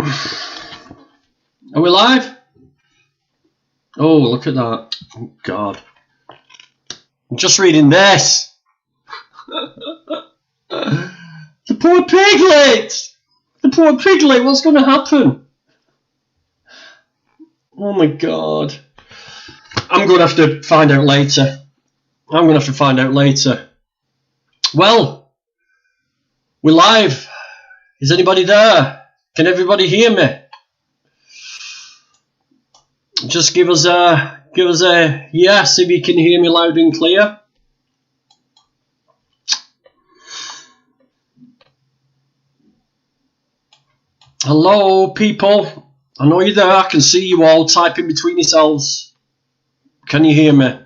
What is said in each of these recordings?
Are we live? Oh, look at that. Oh, God. I'm just reading this. The poor piglet! The poor piglet, what's going to happen? Oh, my God. I'm going to have to find out later. Well, we're live. Is anybody there? Can everybody hear me? Just give us a yes if you can hear me loud and clear. Hello, people. I know you're there. I can see you all typing between yourselves. Can you hear me?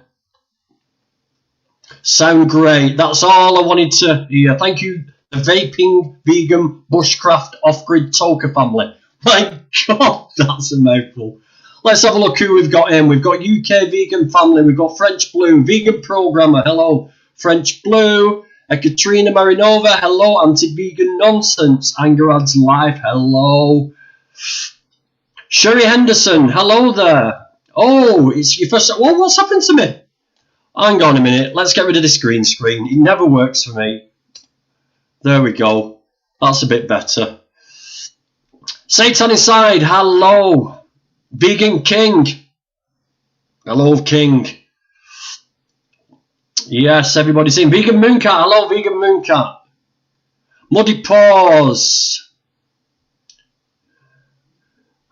Sound great. That's all I wanted to hear. Thank you, the vaping, vegan, bushcraft, off-grid toker family. My God, that's a mouthful. Let's have a look who we've got in. We've got UK Vegan Family. We've got French Blue, Vegan Programmer. Hello, French Blue. Katrina Marinova. Hello, Anti-Vegan Nonsense. Angerad's Life. Hello. Sherry Henderson. Hello there. Oh, it's your first... Oh, what's happened to me? Hang on a minute. Let's get rid of this green screen. It never works for me. There we go. That's a bit better. Satan Inside. Hello. Vegan King. Hello, King. Yes, everybody's in. Vegan Mooncat. Hello, Vegan Mooncat. Muddy Paws.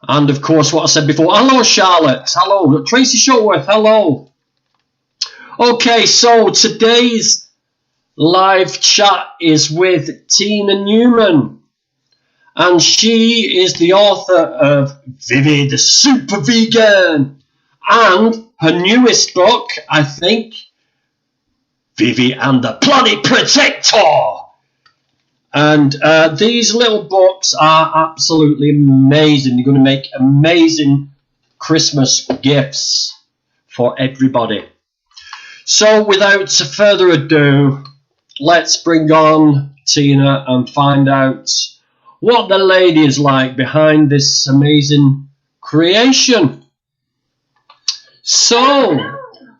And, of course, what I said before. Hello, Charlotte. Hello. Tracy Shutworth. Hello. Okay, so today's live chat is with Tina Newman. And she is the author of Vivi the Super Vegan. And her newest book, I think, Vivi and the Planet Protector. And these little books are absolutely amazing. They're going to make amazing Christmas gifts for everybody. So without further ado, let's bring on Tina and find out what the lady is like behind this amazing creation. So,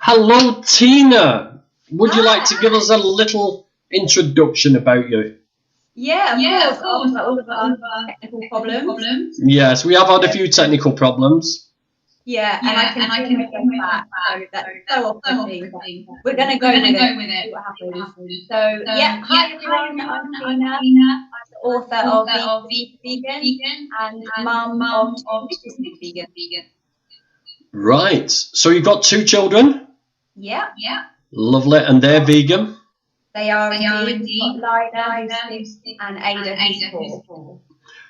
hello Tina. Would you like to give us a little introduction about you? Yeah, of course. All of our technical problems. Yes, we have had a few technical problems. Yeah, and I can make them back. So that's so often. We're going to go with it. See what happens. So, hi everyone. I'm Tina. I'm the author of Vegan and mum of Vegan. Right. So you've got 2 children? Yeah. Lovely. And they're vegan? They are indeed. Lida, who's 6, and Ada, who's 4.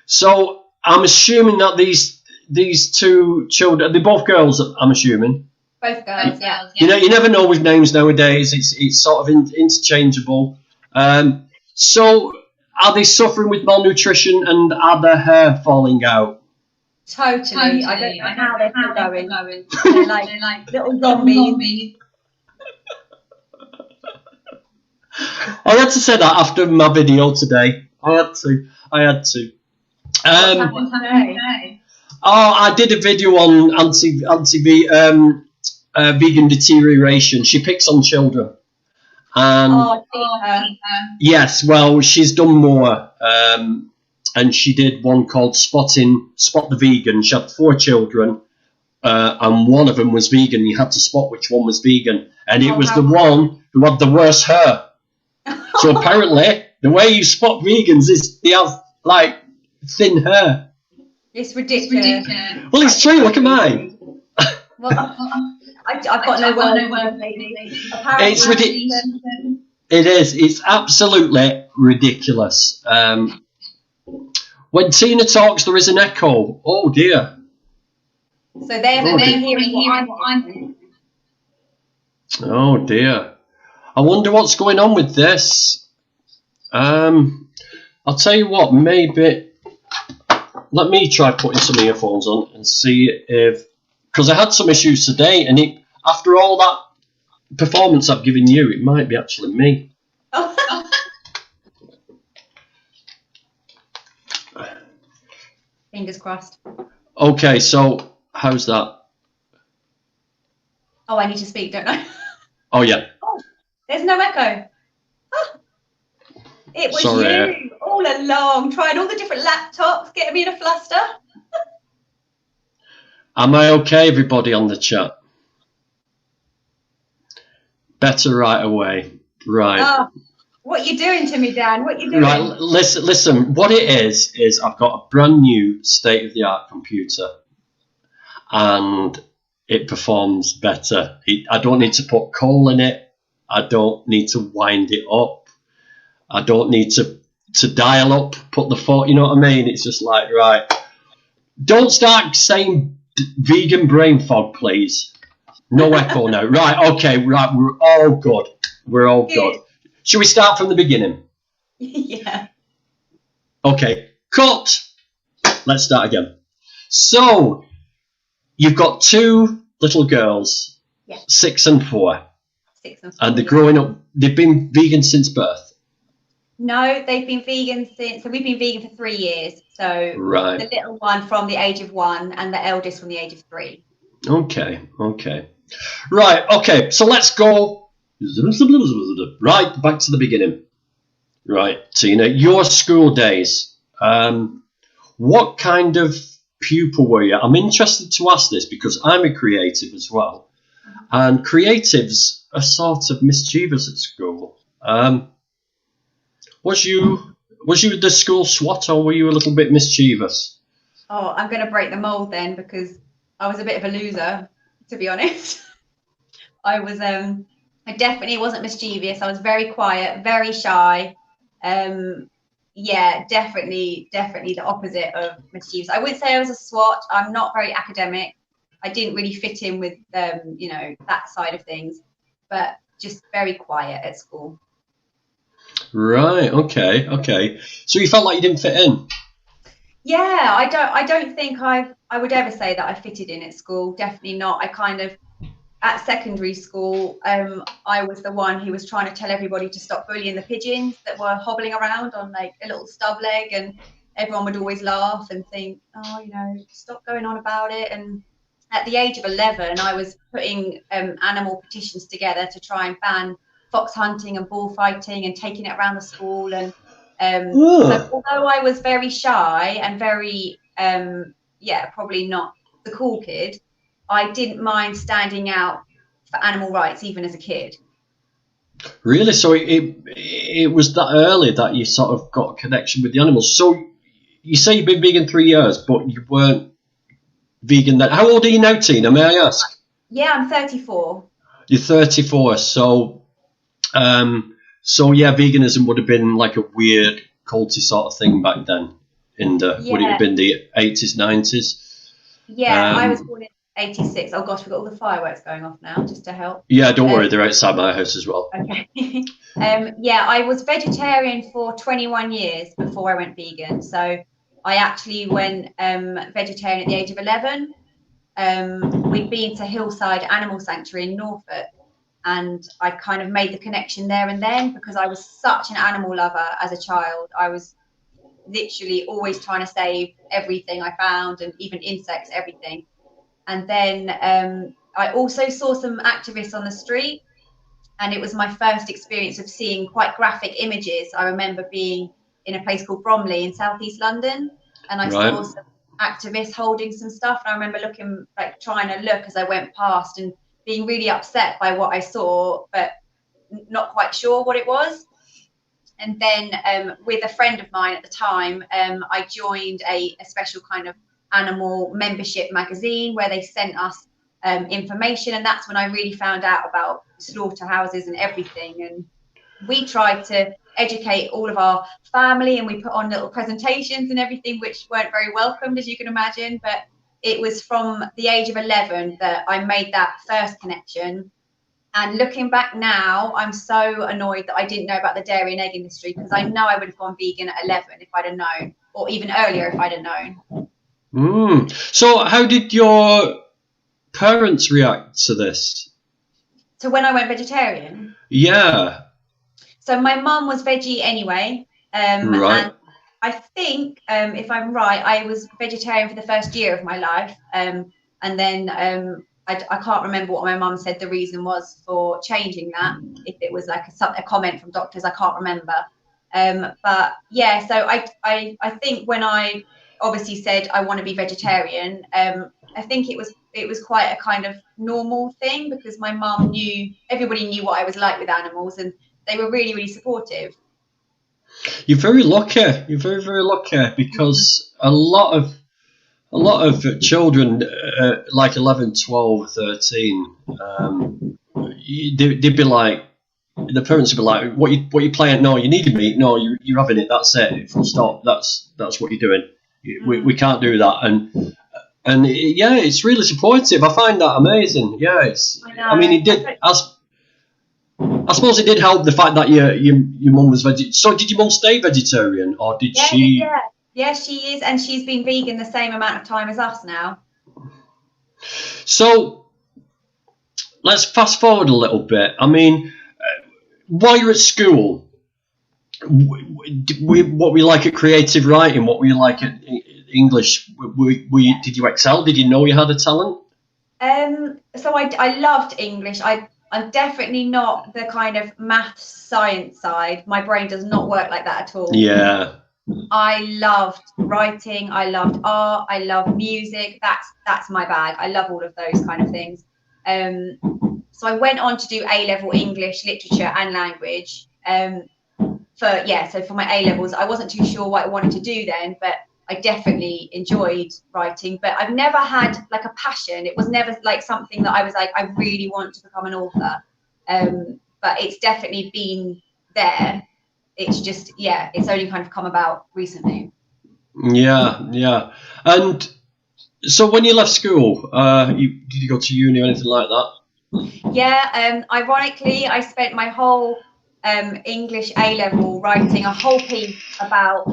So I'm assuming that these 2 children, they're both girls, I'm assuming. Both girls, yeah. You never know with names nowadays. It's sort of interchangeable. So are they suffering with malnutrition and are their hair falling out? Totally. I don't know how they're still going. They're like little zombies. I had to say that after my video today. I had to. I did a video on vegan deterioration. She picks on children. And yes, well, she's done more. And she did one called Spot the Vegan. She had 4 children, and one of them was vegan. You had to spot which one was vegan, and it was the one who had the worst hair. So apparently, the way you spot vegans is they have like thin hair. It's ridiculous. Well, it's true. Look at mine. Well, I've got no word. It's ridiculous. It is. It's absolutely ridiculous. When Tina talks, there is an echo. Oh dear. So they're hearing what I'm hearing. Oh dear. I wonder what's going on with this. I'll tell you what, maybe let me try putting some earphones on and see if, because I had some issues today, and after all that performance I've given you, it might be actually me. Fingers crossed. Okay, so how's that? Oh, I need to speak, don't I? Oh, yeah. Oh, there's no echo. Oh, it was you all along, trying all the different laptops, getting me in a fluster. Am I okay, everybody on the chat? Better right away. Right. Oh, what are you doing to me, Dan? What are you doing? Right, listen. What it is I've got a brand new state-of-the-art computer, and it performs better. I don't need to put coal in it. I don't need to wind it up. I don't need to dial up, put the phone, you know what I mean? It's just like, right. Don't start saying vegan brain fog, please. No echo now. Right, okay, right, we're all good. We're all good. Should we start from the beginning? Yeah. Okay, cut. Let's start again. So, you've got two little girls, 6 and 4. 6 and 4. And they're growing up. They've been vegan since birth. No, they've been vegan so we've been vegan for 3 years. So right. The little one from the age of 1 and the eldest from the age of 3. Okay. Right, okay, so let's go right back to the beginning. Right, Tina, your school days. What kind of pupil were you? I'm interested to ask this because I'm a creative as well. And creatives are sort of mischievous at school. Was you the school SWAT, or were you a little bit mischievous? Oh, I'm going to break the mold then, because I was a bit of a loser, to be honest. I definitely wasn't mischievous. I was very quiet, very shy. Yeah, definitely the opposite of mischievous. I would say I was a SWAT. I'm not very academic. I didn't really fit in with that side of things, but just very quiet at school. Right. Okay. So you felt like you didn't fit in? Yeah, I don't think I would ever say that I fitted in at school. Definitely not. At secondary school, I was the one who was trying to tell everybody to stop bullying the pigeons that were hobbling around on like a little stub leg, and everyone would always laugh and think, oh, stop going on about it. And at the age of 11, I was putting animal petitions together to try and ban fox hunting and bullfighting and taking it around the school. And so although I was very shy and very, probably not the cool kid, I didn't mind standing out for animal rights even as a kid. Really? So it was that early that you sort of got a connection with the animals. So you say you've been vegan 3 years, but you weren't vegan then. How old are you now, Tina? May I ask? Yeah, I'm 34. You're 34. So yeah, veganism would have been like a weird culty sort of thing back then. Would it have been the 80s, 90s? Yeah, I was born in 86. Oh gosh, we've got all the fireworks going off now, just to help. Yeah, don't worry, they're outside my house as well. Okay. I was vegetarian for 21 years before I went vegan. So I actually went vegetarian at the age of 11. We'd been to Hillside Animal Sanctuary in Norfolk, and I kind of made the connection there and then, because I was such an animal lover as a child. I was literally always trying to save everything I found, and even insects, everything. And then I also saw some activists on the street, and it was my first experience of seeing quite graphic images. I remember being in a place called Bromley in southeast London, and I saw some activists holding some stuff, and I remember trying to look as I went past and being really upset by what I saw, but not quite sure what it was. And then with a friend of mine at the time, I joined a special kind of animal membership magazine where they sent us information, and that's when I really found out about slaughterhouses and everything. And we tried to educate all of our family, and we put on little presentations and everything, which weren't very welcomed, as you can imagine. But it was from the age of 11 that I made that first connection. And looking back now, I'm so annoyed that I didn't know about the dairy and egg industry, because I know I would have gone vegan at 11 if I'd have known, or even earlier if I'd have known. So how did your parents react to this? So when I went vegetarian? Yeah. So my mum was veggie anyway. And I think, if I'm right, I was vegetarian for the first year of my life, and then I can't remember what my mum said the reason was for changing that. If it was like a comment from doctors, I can't remember. But yeah, so I think when I obviously said I want to be vegetarian, I think it was quite a kind of normal thing, because my mum everybody knew what I was like with animals, and they were really, really supportive. You're very lucky. You're very, very lucky, because a lot of children, like 11, 12, 13, they'd be like, the parents would be like, what you playing? No, you need meat. No, you're having it. That's it. Full stop. That's what you're doing. We can't do that. And yeah, it's really supportive. I find that amazing. Yeah, I mean, it did. I suppose it did help the fact that your mum was vegetarian. So did your mum stay vegetarian, or did she? Yeah, she is, and she's been vegan the same amount of time as us now. So let's fast forward a little bit. I mean, while you're at school, what were you like at creative writing? What were you like at English? Did you excel? Did you know you had a talent? So I loved English. I'm definitely not the kind of maths science side. My brain does not work like that at all. Yeah. I loved writing. I loved art. I love music. That's my bag. I love all of those kind of things. So I went on to do A-level English, literature, and language. So for my A-levels, I wasn't too sure what I wanted to do then, but I definitely enjoyed writing. But I've never had like a passion. It was never like something that I was like, I really want to become an author. But it's definitely been there. It's just, it's only kind of come about recently. Yeah. And so when you left school, did you go to uni or anything like that? Yeah, ironically, I spent my whole English A-level writing a whole piece about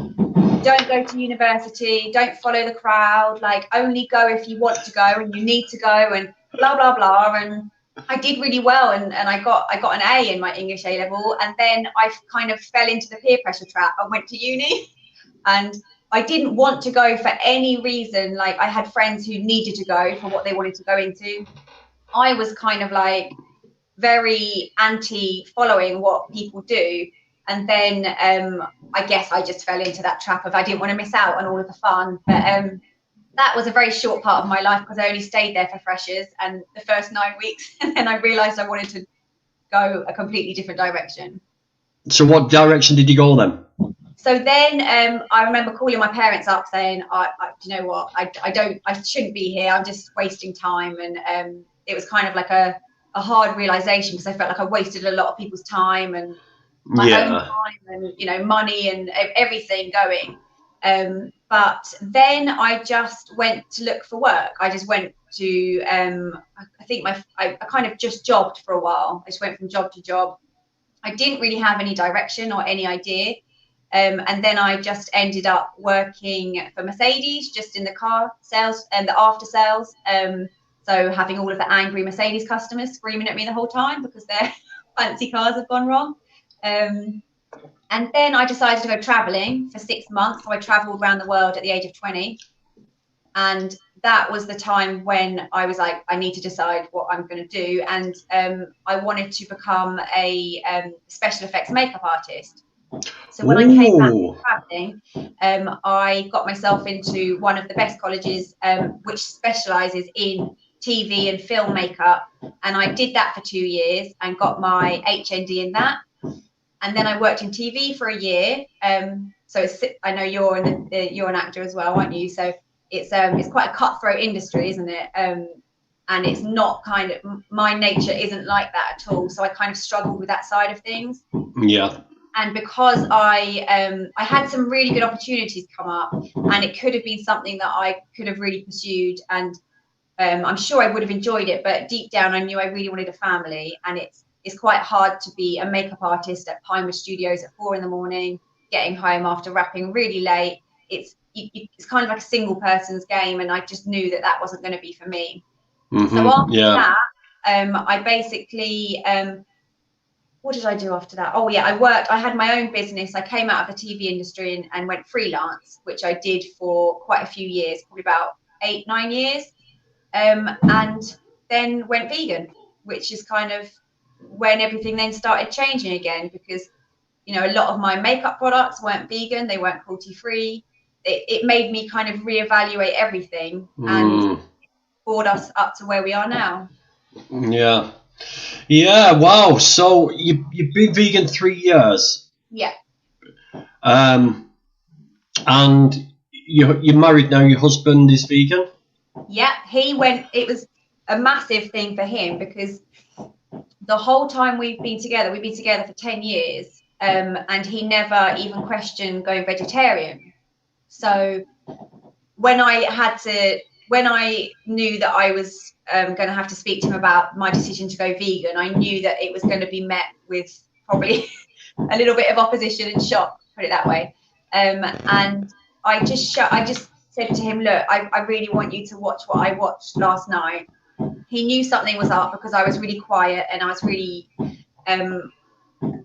don't go to university, don't follow the crowd, like only go if you want to go and you need to go, and blah blah blah. And I did really well, and I got an A in my English A-level, and then I kind of fell into the peer pressure trap. I went to uni, and I didn't want to go for any reason. Like, I had friends who needed to go for what they wanted to go into. I was kind of like very anti following what people do. And then I guess I just fell into that trap of I didn't want to miss out on all of the fun. But that was a very short part of my life, because I only stayed there for freshers and the first 9 weeks. And then I realised I wanted to go a completely different direction. So what direction did you go then? So then I remember calling my parents up saying, you know what, I shouldn't be here. I'm just wasting time. And it was kind of like a hard realization, because I felt like I wasted a lot of people's time and my own time and, money and everything going. But then I just went to look for work. I just went to, I think I kind of just jobbed for a while. I just went from job to job. I didn't really have any direction or any idea. And then I just ended up working for Mercedes, just in the car sales and the after sales. So having all of the angry Mercedes customers screaming at me the whole time because their fancy cars have gone wrong. And then I decided to go traveling for 6 months. So I traveled around the world at the age of 20. And that was the time when I was like, I need to decide what I'm going to do. And I wanted to become a special effects makeup artist. So when I came back from traveling, I got myself into one of the best colleges, which specializes in TV and film makeup. And I did that for 2 years and got my HND in that. And then I worked in TV for a year. So I know you're an actor as well, aren't you? So it's quite a cutthroat industry, isn't it? And it's not my nature isn't like that at all. So I kind of struggled with that side of things. Yeah. And because I had some really good opportunities come up, and it could have been something that I could have really pursued, and I'm sure I would have enjoyed it, but deep down I knew I really wanted a family, and it's quite hard to be a makeup artist at Pinewood Studios at 4 a.m, getting home after wrapping really late. It's kind of like a single person's game, and I just knew that wasn't going to be for me. Mm-hmm. So after that, I basically what did I do after that? Oh yeah, I had my own business. I came out of the TV industry and went freelance, which I did for quite a few years, probably about 8-9 years. And then went vegan, which is kind of when everything then started changing again, because, you know, a lot of my makeup products weren't vegan, they weren't cruelty free. It made me kind of reevaluate everything and brought us up to where we are now. Yeah, wow. So you've been vegan 3 years. Yeah. And you're married now. Your husband is vegan. Yeah, it was a massive thing for him, because the whole time we've been together for 10 years, and he never even questioned going vegetarian. So when I knew that I was going to have to speak to him about my decision to go vegan, I knew that it was going to be met with probably a little bit of opposition and shock, put it that way. And I just said to him, look, I really want you to watch what I watched last night. He knew something was up because I was really quiet and I was really,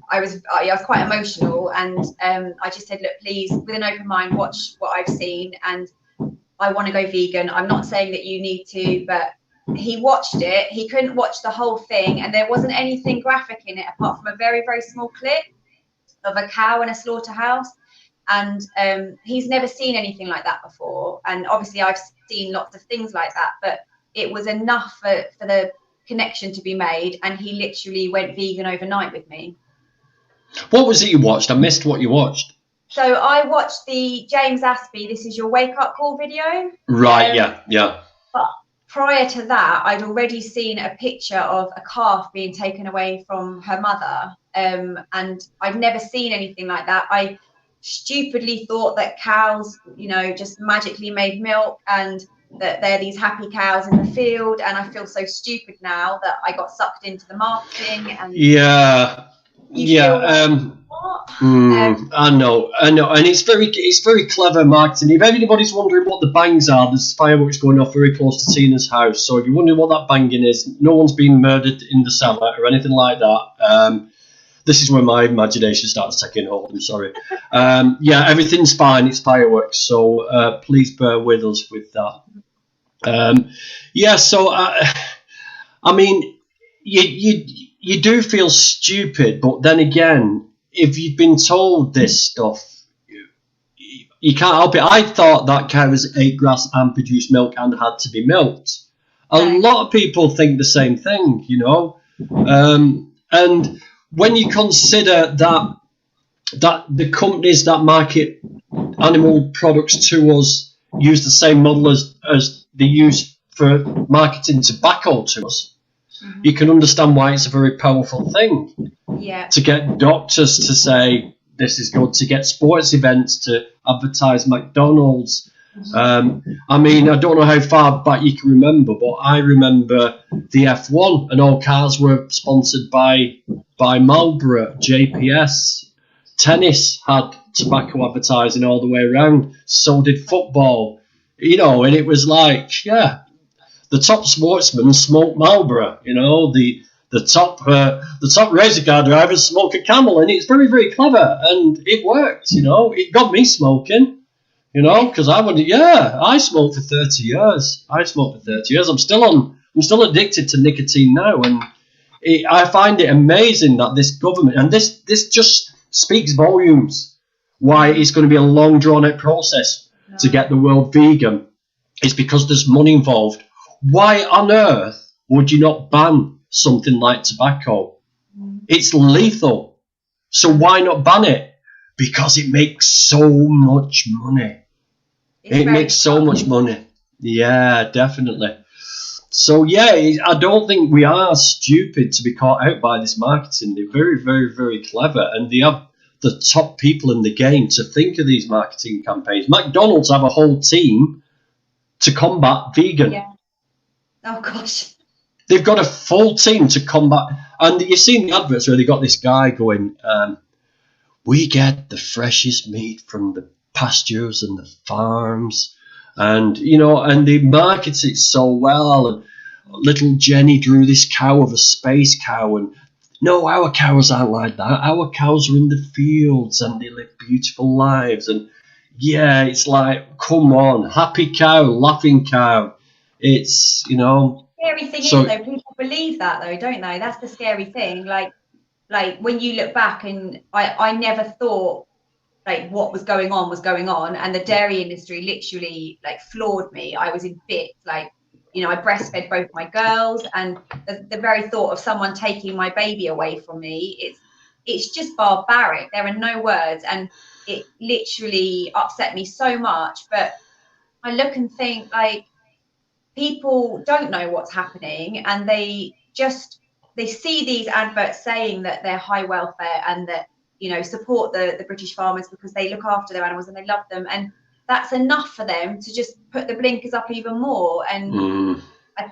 I was quite emotional, and I just said, look, please, with an open mind, watch what I've seen, and I want to go vegan. I'm not saying that you need to, but he watched it. He couldn't watch the whole thing, and there wasn't anything graphic in it apart from a very, very small clip of a cow in a slaughterhouse. And he's never seen anything like that before. And obviously I've seen lots of things like that, but it was enough for the connection to be made. And he literally went vegan overnight with me. What was it you watched? I missed what you watched. So I watched the James Aspey "This Is Your Wake Up Call" video. Right, yeah. But prior to that, I'd already seen a picture of a calf being taken away from her mother. And I'd never seen anything like that. I stupidly thought that cows, you know, just magically made milk, and that they're these happy cows in the field. And I feel so stupid now that I got sucked into the marketing. And I know, and it's very clever marketing. If anybody's wondering what the bangs are, there's fireworks going off very close to Tina's house. So if you're wondering what that banging is, no one's been murdered in the cellar or anything like that. This is where my imagination starts taking hold. I'm sorry. Everything's fine. It's fireworks. So please bear with us with that. So I mean, you do feel stupid, but then again, if you've been told this stuff, you can't help it. I thought that cows ate grass and produced milk and had to be milked. A lot of people think the same thing, you know. And when you consider that the companies that market animal products to us use the same model as they use for marketing tobacco to us, you can understand why it's a very powerful thing. Yeah. To get doctors to say this is good, to get sports events to advertise McDonald's. I mean, I don't know how far back you can remember, but I remember the F1 and all cars were sponsored by Marlboro, JPS. Tennis had tobacco advertising all the way around. So did football, you know, and it was like, the top sportsmen smoke Marlboro, you know, the top racer car drivers smoke a Camel, and it's very, very clever, and it worked, you know. It got me smoking, you know, because I smoked for 30 years. I'm still addicted to nicotine now, and I find it amazing that this government, and this just speaks volumes why it's going to be a long drawn out process to get the world vegan. It's because there's money involved. Why on earth would you not ban something like tobacco? It's lethal. So why not ban it? Because it makes so much money. It makes so much money. Yeah, definitely. So I don't think we are stupid to be caught out by this marketing. They're very, very, very clever, and they have the top people in the game to think of these marketing campaigns. McDonald's have a whole team to combat vegan. Yeah. Oh gosh. They've got a full team to combat, and you've seen the adverts where they got this guy going, we get the freshest meat from the pastures and the farms, and you know, and they market it so well. And little Jenny drew this cow of a space cow, and No, our cows aren't like that. Our cows are in the fields and they live beautiful lives. And yeah, it's like, come on, happy cow, laughing cow. It's, you know. Scary thing So, is though, people believe that though, don't they? That's the scary thing. Like when you look back, and I never thought like what was going on, and the dairy industry literally like floored me. I was in bits, like, you know, I breastfed both my girls, and the very thought of someone taking my baby away from me, it's just barbaric. There are no words, and it literally upset me so much. But I look and think, like, people don't know what's happening, and they see these adverts saying that they're high welfare and that, you know, support the British farmers because they look after their animals and they love them, and that's enough for them to just put the blinkers up even more. And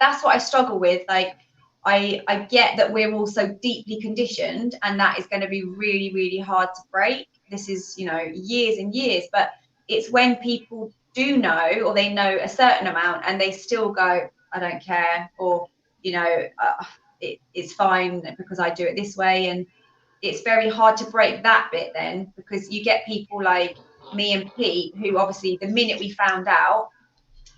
that's what I struggle with. Like, I get that we're all so deeply conditioned, and that is going to be really, really hard to break. This is, you know, years and years, but it's when people do know, or they know a certain amount, and they still go, I don't care, or, you know, it's fine because I do it this way. And it's very hard to break that bit then, because you get people like me and Pete, who obviously the minute we found out,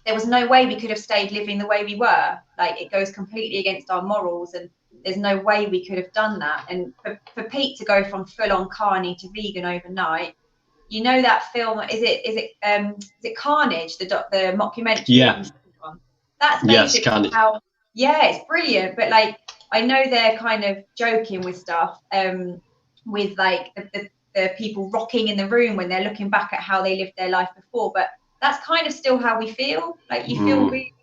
there was no way we could have stayed living the way we were. Like, it goes completely against our morals, and there's no way we could have done that. And for Pete to go from full on carny to vegan overnight, you know, that film, is it Carnage, the mockumentary? yeah. That's basically how, yeah, it's brilliant. But like, I know they're kind of joking with stuff, with like the people rocking in the room when they're looking back at how they lived their life before, but that's kind of still how we feel. Like, you feel really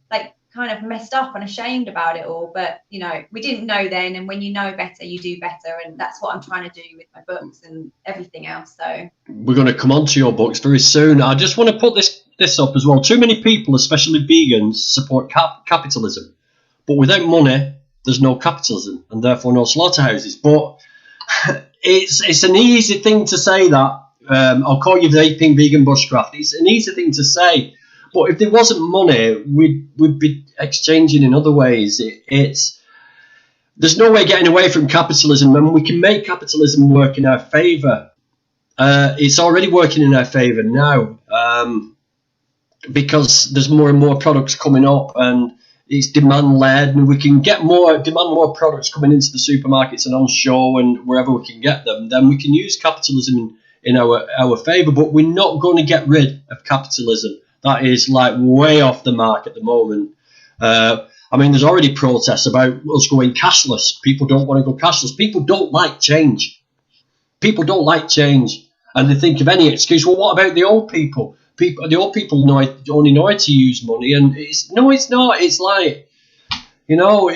like kind of messed up and ashamed about it all. But, you know, we didn't know then, and when you know better, you do better, and that's what I'm trying to do with my books and everything else. So we're going to come on to your books very soon. I just want to put this up as well. Too many people, especially vegans, support capitalism, but without money there's no capitalism, and therefore no slaughterhouses. But it's an easy thing to say that. I'll call you the aping vegan bushcraft. It's an easy thing to say, but if there wasn't money, we'd be exchanging in other ways. There's no way getting away from capitalism, and we can make capitalism work in our favour. It's already working in our favour now, because there's more and more products coming up, and it's demand led, and we can get more products coming into the supermarkets and on show and wherever we can get them. Then we can use capitalism in our favour, but we're not going to get rid of capitalism. That is like way off the mark at the moment. I mean, there's already protests about us going cashless. People don't want to go cashless. People don't like change. And they think of any excuse. Well, what about the old people? The old people only know how to use money, and it's not. It's like, you know,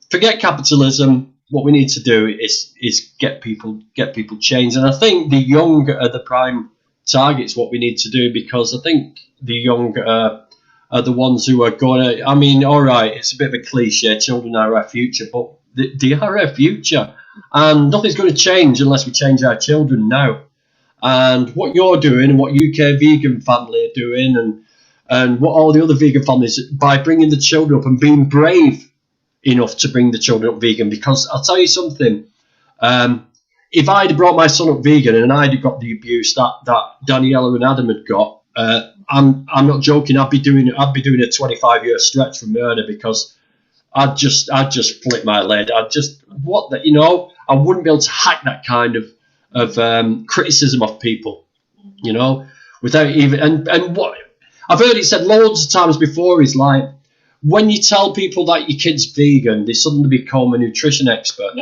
forget capitalism. What we need to do is get people changed, and I think the young are the prime targets. What we need to do, because I think the young are the ones who are going to. I mean, all right, it's a bit of a cliche. Children are our future, but they are our future, and nothing's going to change unless we change our children now. And what you're doing, and what UK Vegan Family are doing, and what all the other vegan families, by bringing the children up and being brave enough to bring the children up vegan. Because I'll tell you something, if I'd brought my son up vegan and I'd got the abuse that Daniela and Adam had got, I'm not joking, I'd be doing a 25-year stretch for murder, because I'd just flip my lid. I wouldn't be able to hack that kind of criticism of people, you know, without even and what I've heard it said loads of times before is like, when you tell people that your kid's vegan, they suddenly become a nutrition expert.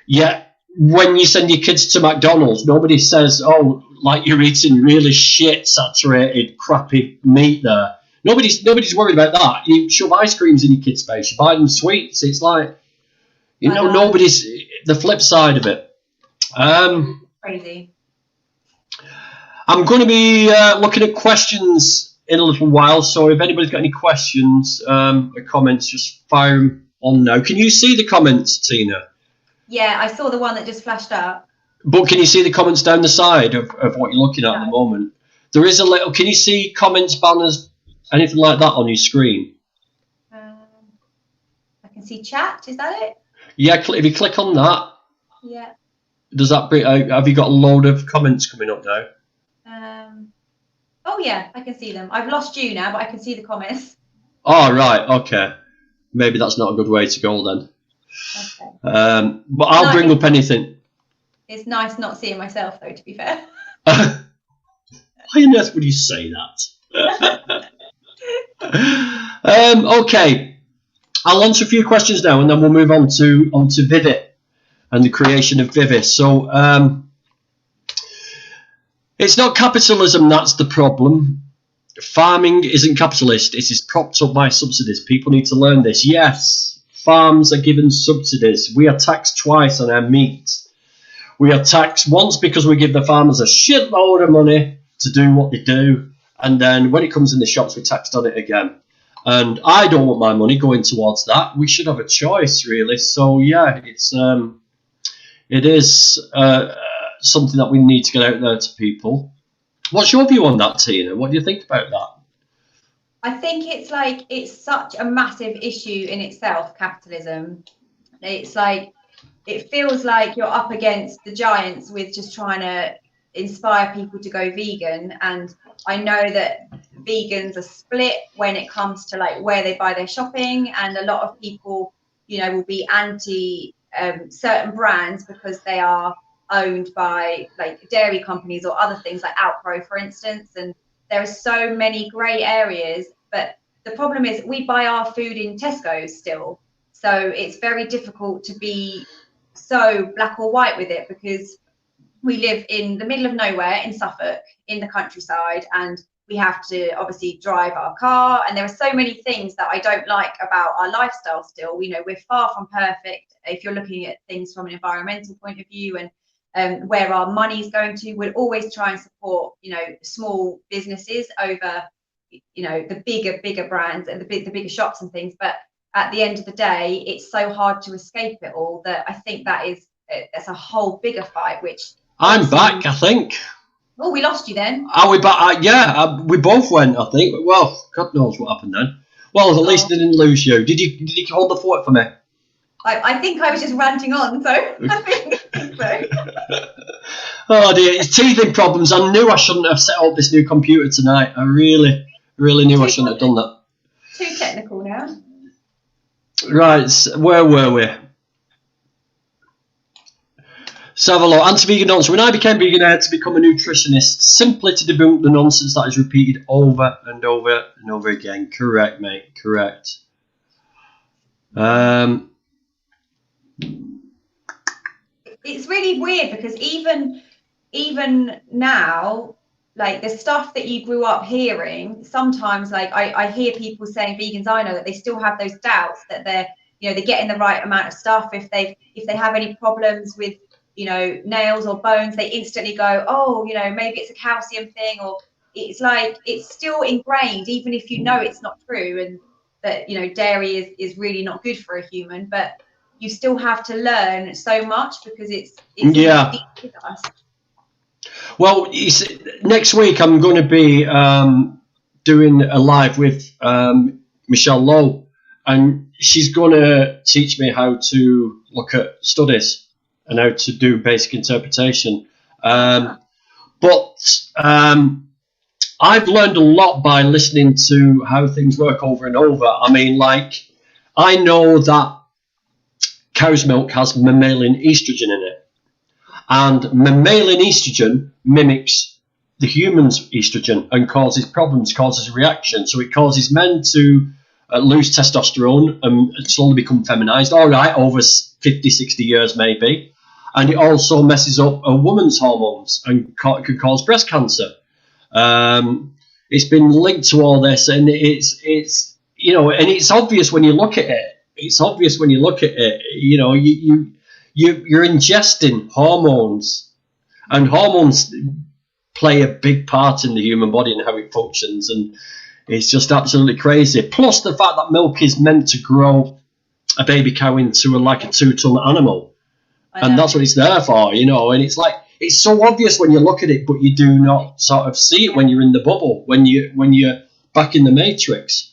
Yeah. When you send your kids to McDonald's, nobody says, oh, like, you're eating really shit saturated crappy meat there. Nobody's worried about that. You shove ice creams in your kids' face, you buy them sweets. It's like, you know, nobody's the flip side of it. Crazy. I'm going to be looking at questions in a little while, so if anybody's got any questions or comments, just fire them on now. Can you see the comments, Tina? Yeah, I saw the one that just flashed up. But can you see the comments down the side of what you're looking at the moment? There is a little. Can you see comments, banners, anything like that on your screen? I can see chat. Is that it? Yeah, if you click on that. Yeah. Does that bring? Have you got a load of comments coming up now? Oh yeah, I can see them. I've lost you now, but I can see the comments. Oh right, okay. Maybe that's not a good way to go then. Okay. But I'll bring up anything. It's nice not seeing myself though, to be fair. Why on earth would you say that? Okay, I'll answer a few questions now, and then we'll move on to Vivi and the creation of Vivi. So it's not capitalism that's the problem. Farming isn't capitalist. It is propped up by subsidies. People need to learn this. Yes, farms are given subsidies. We are taxed twice on our meat. We are taxed once because we give the farmers a shitload of money to do what they do, and then when it comes in the shops, we're taxed on it again. And I don't want my money going towards that. We should have a choice, really. So yeah, it is something that we need to get out there to people. What's your view on that, Tina? What do you think about that? I think it's such a massive issue in itself, capitalism. It's like, it feels like you're up against the giants with just trying to inspire people to go vegan. And I know that vegans are split when it comes to like where they buy their shopping, and a lot of people, will be anti certain brands because they are owned by like dairy companies or other things like Outgrow, for instance. And there are so many grey areas, but the problem is we buy our food in Tesco's still, so it's very difficult to be so black or white with it, because we live in the middle of nowhere in Suffolk, in the countryside, and we have to obviously drive our car, and there are so many things that I don't like about our lifestyle still. We're far from perfect if you're looking at things from an environmental point of view, and where our money is going to. We'll always try and support, small businesses over, the bigger brands and the bigger shops and things. But at the end of the day, it's so hard to escape it all that I think that's a whole bigger fight. Which I'm back, I think. Oh, we lost you then. Are we back? We both went, I think. Well, God knows what happened then. Well, at least I didn't lose you. Did you hold the fort for me? I think I was just ranting on, so I think so. Oh dear, it's teething problems. I knew I shouldn't have set up this new computer tonight. I really knew I shouldn't have done that. Too technical now. Right, where were we? So have a look. Anti-vegan nonsense. When I became vegan, I had to become a nutritionist simply to debunk the nonsense that is repeated over and over and over again. Correct, mate. Correct. It's really weird because even now, like the stuff that you grew up hearing, sometimes like I hear people saying, vegans I know, that they still have those doubts that they're getting the right amount of stuff. If they have any problems with nails or bones, they instantly go, oh, maybe it's a calcium thing, or it's like it's still ingrained, even if it's not true, and that dairy is really not good for a human, but you still have to learn so much because it's yeah. deep with us. Well, next week I'm going to be doing a live with Michelle Lowe, and she's going to teach me how to look at studies and how to do basic interpretation. But I've learned a lot by listening to how things work over and over. I mean, like, I know that cow's milk has mammalian estrogen in it, and mammalian estrogen mimics the human's estrogen and causes problems, causes a reaction. So it causes men to lose testosterone and slowly become feminized, all right, over 50, 60 years maybe. And it also messes up a woman's hormones and could cause breast cancer. It's been linked to all this, and it's and it's obvious when you look at it. It's obvious when you look at it. You're ingesting hormones, and hormones play a big part in the human body and how it functions, and it's just absolutely crazy. Plus the fact that milk is meant to grow a baby cow into a 2-ton animal. And that's what it's there for, and it's like, it's so obvious when you look at it, but you do not sort of see it when you're in the bubble, when you're back in the matrix.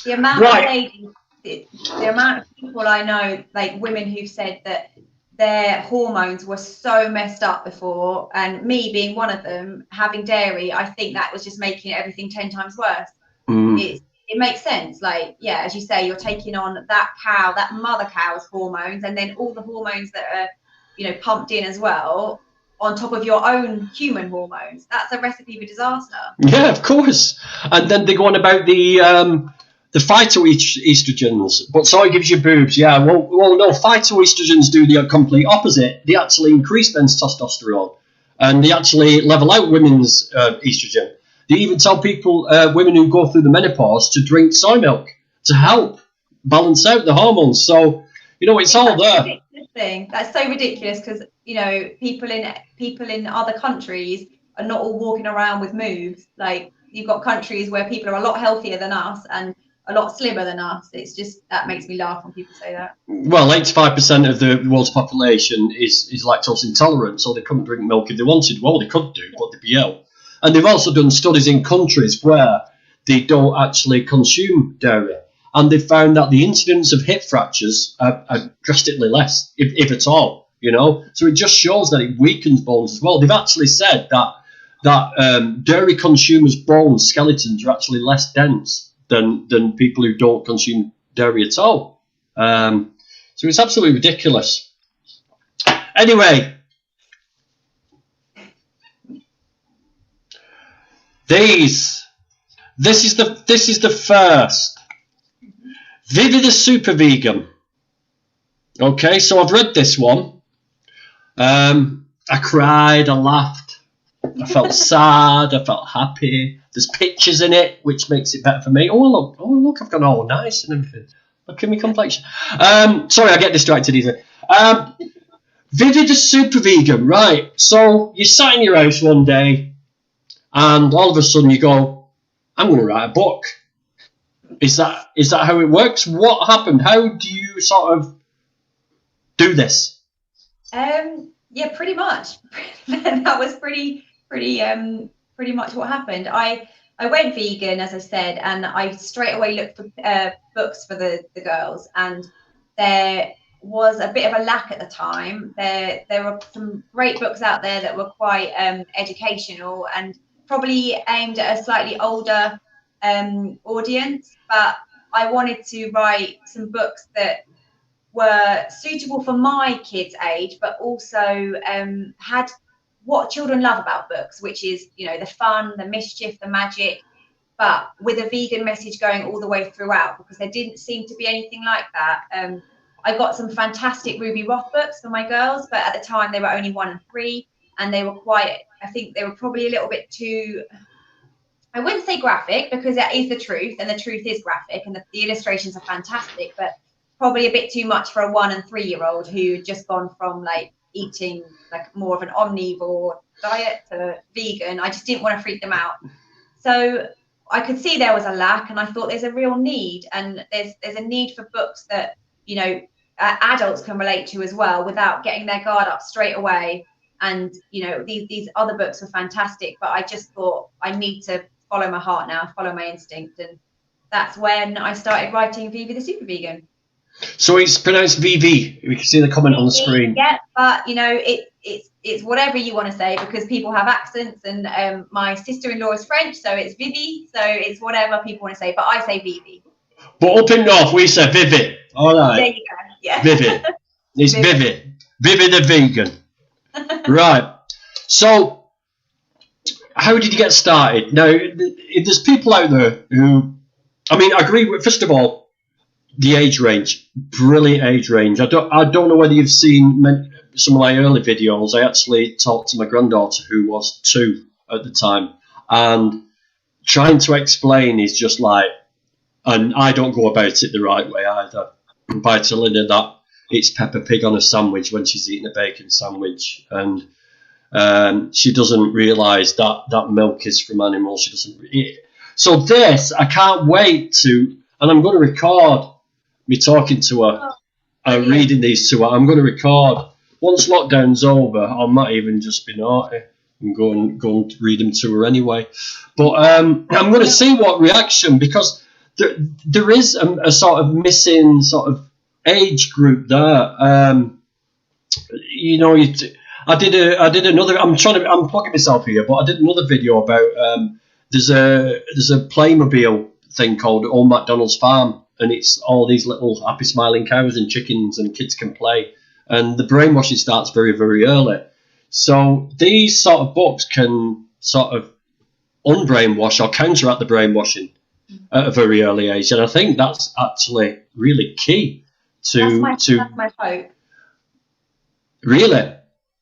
The amount of ladies the amount of people I know, like women who've said that their hormones were so messed up before, and me being one of them, having dairy, I think that was just making everything 10 times worse. It makes sense. Like, yeah, as you say, you're taking on that mother cow's hormones, and then all the hormones that are, you know, pumped in as well, on top of your own human hormones. That's a recipe for disaster. Yeah, of course. And then they go on about the phytoestrogens, but soy gives you boobs. Yeah, well, no, phytoestrogens do the complete opposite. They actually increase men's testosterone, and they actually level out women's estrogen. They even tell people, women who go through the menopause, to drink soy milk to help balance out the hormones. So, you know, it's all there. That's so ridiculous, because, you know, people in other countries are not all walking around with moves. Like, you've got countries where people are a lot healthier than us and a lot slimmer than us. It's just, that makes me laugh when people say that. Well, 85% of the world's population is lactose intolerant, so they couldn't drink milk if they wanted. Well, they could do, but they'd be ill. And they've also done studies in countries where they don't actually consume dairy, and they found that the incidence of hip fractures are drastically less, if at all. You know, so it just shows that it weakens bones as well. They've actually said that dairy consumers' bone skeletons are actually less dense than people who don't consume dairy at all. So it's absolutely ridiculous. Anyway, this is the first. Vivi the Super Vegan. Okay, so I've read this one. I cried, I laughed, I felt sad, I felt happy. There's pictures in it, which makes it better for me. Oh look, I've got all nice and everything. Look at my complexion. Sorry, I get distracted easily. Vivi the Super Vegan, right? So you sat in your house one day, and all of a sudden you go, I'm going to write a book. Is that how it works? What happened? How do you sort of do this? Yeah, pretty much. That was pretty much what happened. I went vegan, as I said, and I straight away looked for books for the girls, and there was a bit of a lack at the time. There were some great books out there that were quite educational and probably aimed at a slightly older audience, but I wanted to write some books that were suitable for my kids' age, but also had what children love about books, which is, you know, the fun, the mischief, the magic, but with a vegan message going all the way throughout, because there didn't seem to be anything like that. I got some fantastic Ruby Roth books for my girls, but at the time they were only 1 and 3, and they were I think they were probably a little bit too, I wouldn't say graphic, because that is the truth, and the truth is graphic, and the illustrations are fantastic, but probably a bit too much for a 1 and 3 year old who had just gone from like eating like more of an omnivore diet to vegan. I just didn't want to freak them out. So I could see there was a lack, and I thought there's a real need, and there's a need for books that, you know, adults can relate to as well without getting their guard up straight away. And, you know, these other books were fantastic, but I just thought I need to follow my heart now, follow my instinct. And that's when I started writing Vivi the Super Vegan. So it's pronounced Vivi. We can see the comment on the screen. Yeah, but, you know, it's whatever you want to say, because people have accents, and my sister-in-law is French, so it's Vivi. So it's whatever people want to say, but I say Vivi. But up in North, we say Vivi. All right. There you go. Yeah. Vivi. It's Vivi. Vivi the Vegan. Right. So, how did you get started? Now, there's people out there who, I mean, I agree with, first of all, the age range, brilliant age range. I don't know whether you've seen some of my early videos. I actually talked to my granddaughter, who was 2 at the time, and trying to explain is just like, and I don't go about it the right way either, by telling her that it's Peppa Pig on a sandwich when she's eating a bacon sandwich, and she doesn't realise that milk is from animals. She doesn't. So this, I can't wait to, and I'm going to record me talking to her, reading these to her. I'm going to record once lockdown's over. I might even just be naughty and go and read them to her anyway. But I'm going to see what reaction, because there is a sort of missing sort of age group there. You know, I did another. I'm plugging myself here, but I did another video about there's a Playmobil thing called Old MacDonald's Farm, and it's all these little happy smiling cows and chickens, and kids can play, and the brainwashing starts very, very early. So these sort of books can sort of unbrainwash or counteract the brainwashing at a very early age, and I think that's actually really key to that's my hope. Really?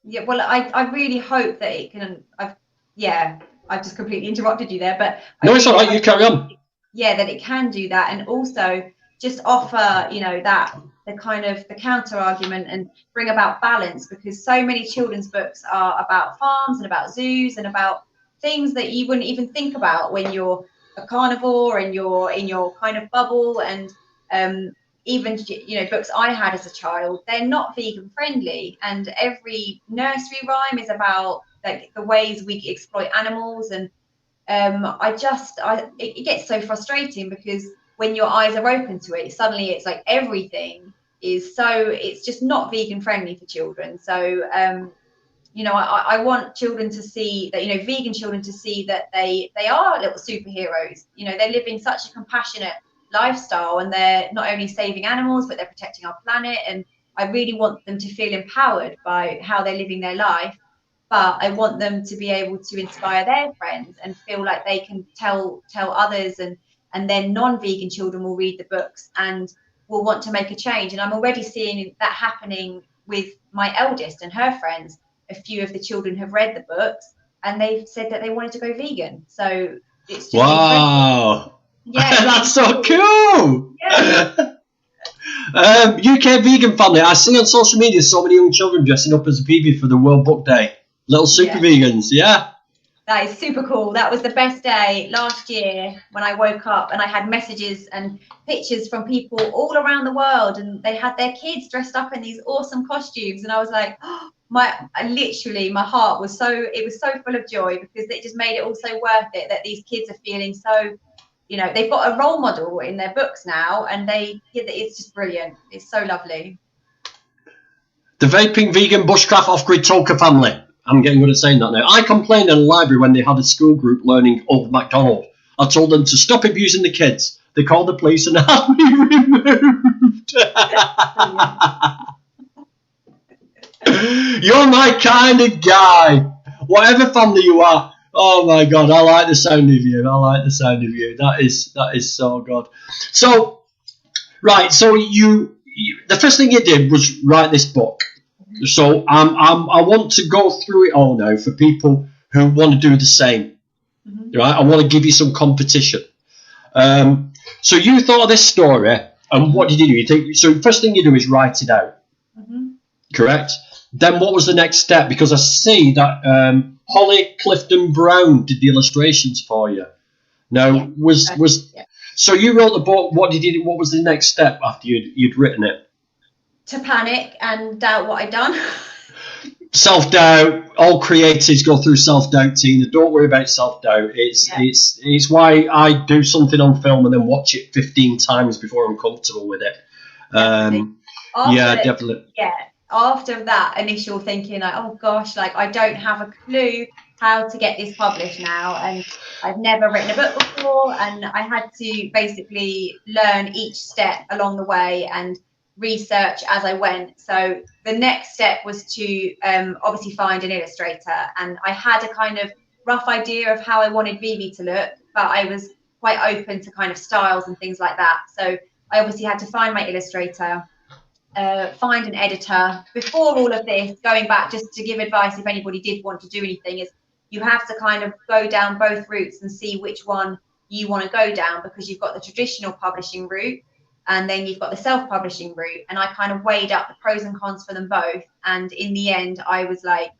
Yeah, well, I really hope that it can. I just completely interrupted you there, but no, it's all right. You carry on. Yeah, that it can do that, and also just offer, you know, that the kind of the counter argument and bring about balance, because so many children's books are about farms and about zoos and about things that you wouldn't even think about when you're a carnivore and you're in your kind of bubble. And even, you know, books I had as a child, they're not vegan friendly, and every nursery rhyme is about like the ways we exploit animals. And it gets so frustrating, because when your eyes are open to it, suddenly it's like everything is it's just not vegan friendly for children. So you know, I want children to see that, you know, vegan children to see that they are little superheroes. You know, they're living such a compassionate lifestyle, and they're not only saving animals, but they're protecting our planet. And I really want them to feel empowered by how they're living their life, but I want them to be able to inspire their friends and feel like they can tell others, and then non-vegan children will read the books and will want to make a change. And I'm already seeing that happening with my eldest and her friends. A few of the children have read the books and they've said that they wanted to go vegan. So it's just wow. Yeah, that's so cool. Yeah. UK vegan family. I see on social media so many young children dressing up as Vivi for the World Book Day. Little super vegans, yeah. That is super cool. That was the best day last year when I woke up and I had messages and pictures from people all around the world, and they had their kids dressed up in these awesome costumes, and I was like, oh, my heart was so full of joy, because it just made it all so worth it that these kids are feeling so, you know, they've got a role model in their books now, and it's just brilliant. It's so lovely. The vaping vegan bushcraft off-grid talker family. I'm getting good at saying that now. I complained in a library when they had a school group learning Old MacDonald. I told them to stop abusing the kids. They called the police and had me removed. You're my kind of guy. Whatever family you are. Oh my God, I like the sound of you. That is so good. So, right, so you the first thing you did was write this book. So I want to go through it all now for people who want to do the same. Mm-hmm. Right, I want to give you some competition. So you thought of this story, and what did you do? You think so? First thing you do is write it out. Mm-hmm. Correct. Then what was the next step? Because I see that Holly Clifton Brown did the illustrations for you. Now so you wrote the book. What was the next step after you'd written it? To panic and doubt what I'd done. Self-doubt. All creatives go through self-doubt, Tina. Don't worry about self-doubt. It's why I do something on film and then watch it 15 times before I'm comfortable with it. Definitely. Yeah. After that initial thinking, like, oh gosh, like I don't have a clue how to get this published now, and I've never written a book before, and I had to basically learn each step along the way and research as I went. So the next step was to obviously find an illustrator, and I had a kind of rough idea of how I wanted Vivi to look, but I was quite open to kind of styles and things like that. So I obviously had to find my illustrator, find an editor. Before all of this, going back just to give advice if anybody did want to do anything, is you have to kind of go down both routes and see which one you want to go down, because you've got the traditional publishing route and then you've got the self-publishing route, and I kind of weighed up the pros and cons for them both, and in the end I was like,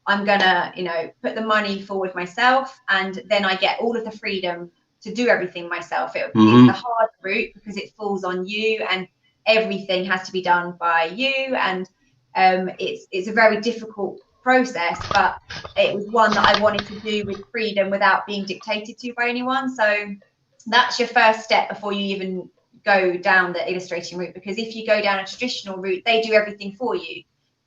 I'm gonna, you know, put the money forward myself, and then I get all of the freedom to do everything myself. It's the hard route because it falls on you and everything has to be done by you, and it's a very difficult process, but it was one that I wanted to do with freedom without being dictated to by anyone. So that's your first step before you even go down the illustrating route, because if you go down a traditional route, they do everything for you.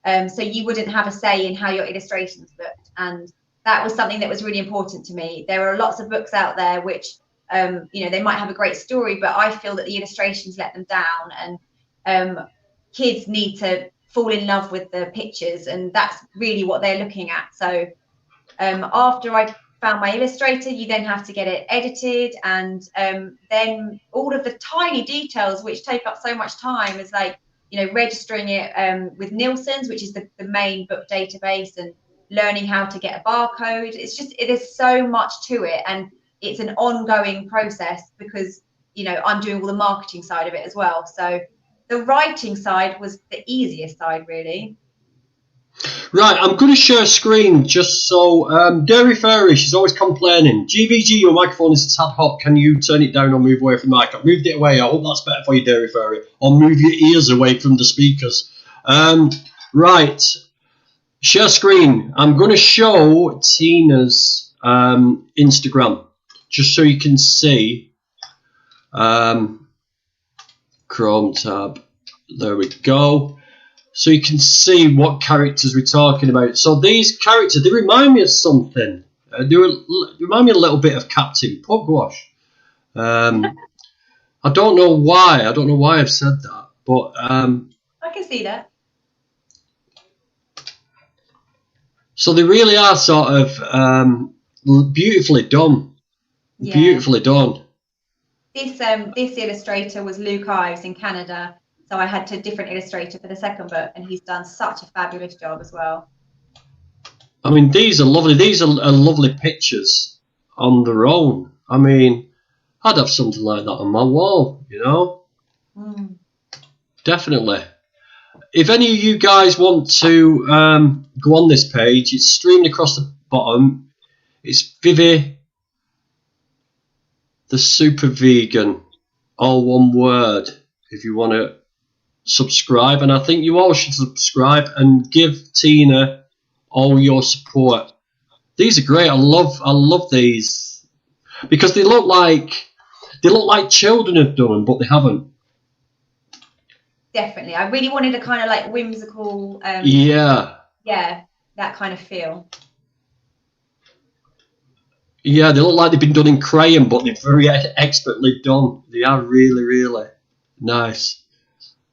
So you wouldn't have a say in how your illustrations looked. And that was something that was really important to me. There are lots of books out there which, you know, they might have a great story, but I feel that the illustrations let them down. And kids need to fall in love with the pictures, and that's really what they're looking at. So after I found my illustrator, you then have to get it edited, and then all of the tiny details which take up so much time is like, you know, registering it with Nielsen's, which is the main book database, and learning how to get a barcode. It's just, it is so much to it, and it's an ongoing process because, you know, I'm doing all the marketing side of it as well. So the writing side was the easiest side, really. Right, I'm going to share a screen just so Dairy Fairy, she's always complaining. GVG, your microphone is a tad hot. Can you turn it down or move away from the mic? I've moved it away. I hope that's better for you, Dairy Fairy. Or move your ears away from the speakers. Right, share screen. I'm going to show Tina's Instagram just so you can see. Chrome tab. There we go. So you can see what characters we're talking about. So these characters, they remind me of something. They remind me a little bit of Captain Pugwash. I don't know why. I don't know why I've said that, but I can see that. So they really are sort of beautifully done. Yeah. Beautifully done. This illustrator was Luke Ives in Canada. So I had a different illustrator for the second book, and he's done such a fabulous job as well. I mean, these are lovely. These are lovely pictures on their own. I mean, I'd have something like that on my wall, you know? Mm. Definitely. If any of you guys want to go on this page, it's streamed across the bottom. It's Vivi, the Super Vegan, all one word, if you want to subscribe. And I think you all should subscribe and give Tina all your support. These are great. I love these because they look like children have done them, but they haven't. Definitely, I really wanted a kind of like whimsical, yeah, that kind of feel. Yeah, they look like they've been done in crayon, but they're very expertly done. They are really, really nice.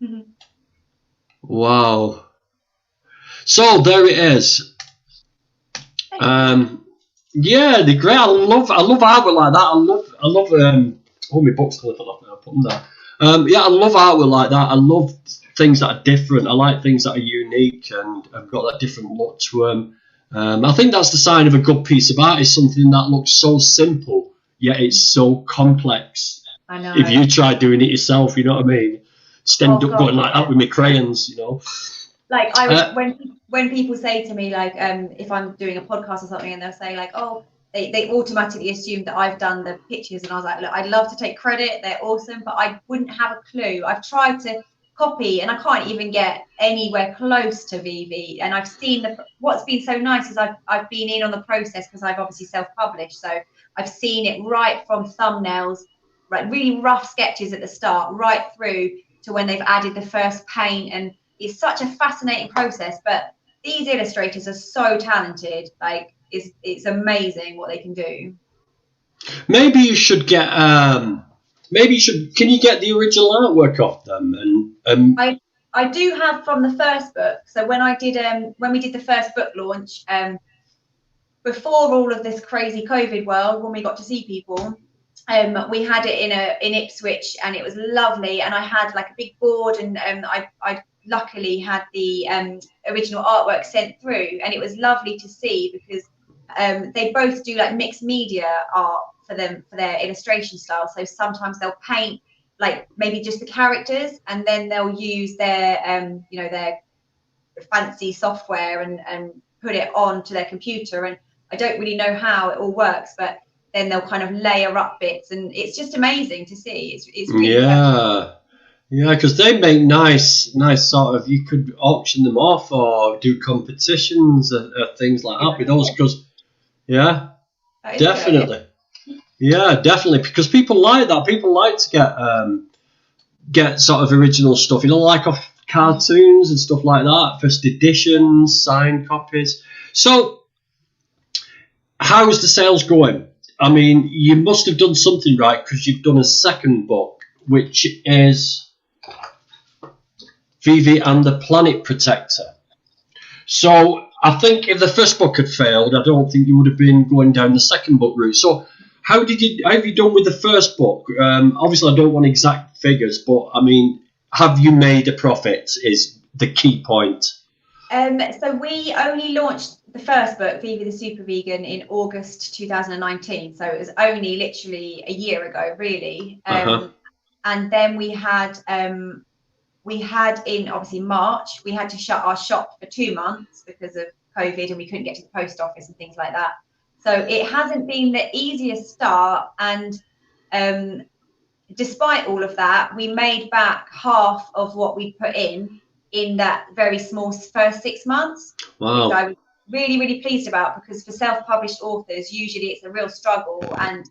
Mm-hmm. Wow. So there it is. Yeah, they're great. I love artwork like that. I love oh, my book's going to fall off now. Put them there. Yeah, I love artwork like that. I love things that are different. I like things that are unique and have got that different look to them. I think that's the sign of a good piece of art, is something that looks so simple, yet it's so complex. I know. If you try doing it yourself, you know what I mean? Just end up going like that with my crayons, you know. Like when people say to me, like, if I'm doing a podcast or something, and they'll say like, oh, they automatically assume that I've done the pictures, and I was like, look, I'd love to take credit, they're awesome, but I wouldn't have a clue. I've tried to copy and I can't even get anywhere close to Vivi, and I've seen what's been so nice is I've been in on the process because I've obviously self-published, so I've seen it right from thumbnails, right, really rough sketches at the start, right through to when they've added the first paint, and it's such a fascinating process. But these illustrators are so talented, like it's amazing what they can do. Maybe you should get can you get the original artwork off them? And I do have from the first book. So when we did the first book launch, before all of this crazy COVID world, when we got to see people, we had it in Ipswich, and it was lovely. And I had like a big board, and I luckily had the original artwork sent through, and it was lovely to see because they both do like mixed media art for their illustration style. So sometimes they'll paint like maybe just the characters, and then they'll use their their fancy software and put it onto their computer. And I don't really know how it all works, but then they'll kind of layer up bits, and it's just amazing to see. It's really yeah, because they make nice sort of. You could auction them off or do competitions or things like that with those. Because definitely. Yeah, definitely, because people like that. People like to get sort of original stuff, like off cartoons and stuff like that, first editions, signed copies. So, how's the sales going? I mean, you must have done something right because you've done a second book, which is Vivi and the Planet Protector. So I think if the first book had failed, I don't think you would have been going down the second book route. So how have you done with the first book? Obviously, I don't want exact figures, but I mean, have you made a profit is the key point. So we only launched the first book, Vivi the Super Vegan, in August 2019. So it was only literally a year ago, really. And then we had in obviously March, we had to shut our shop for 2 months because of COVID, and we couldn't get to the post office and things like that. So it hasn't been the easiest start. And despite all of that, we made back half of what we put in that very small first 6 months. Wow. Which I was really, really pleased about, because for self-published authors, usually it's a real struggle. And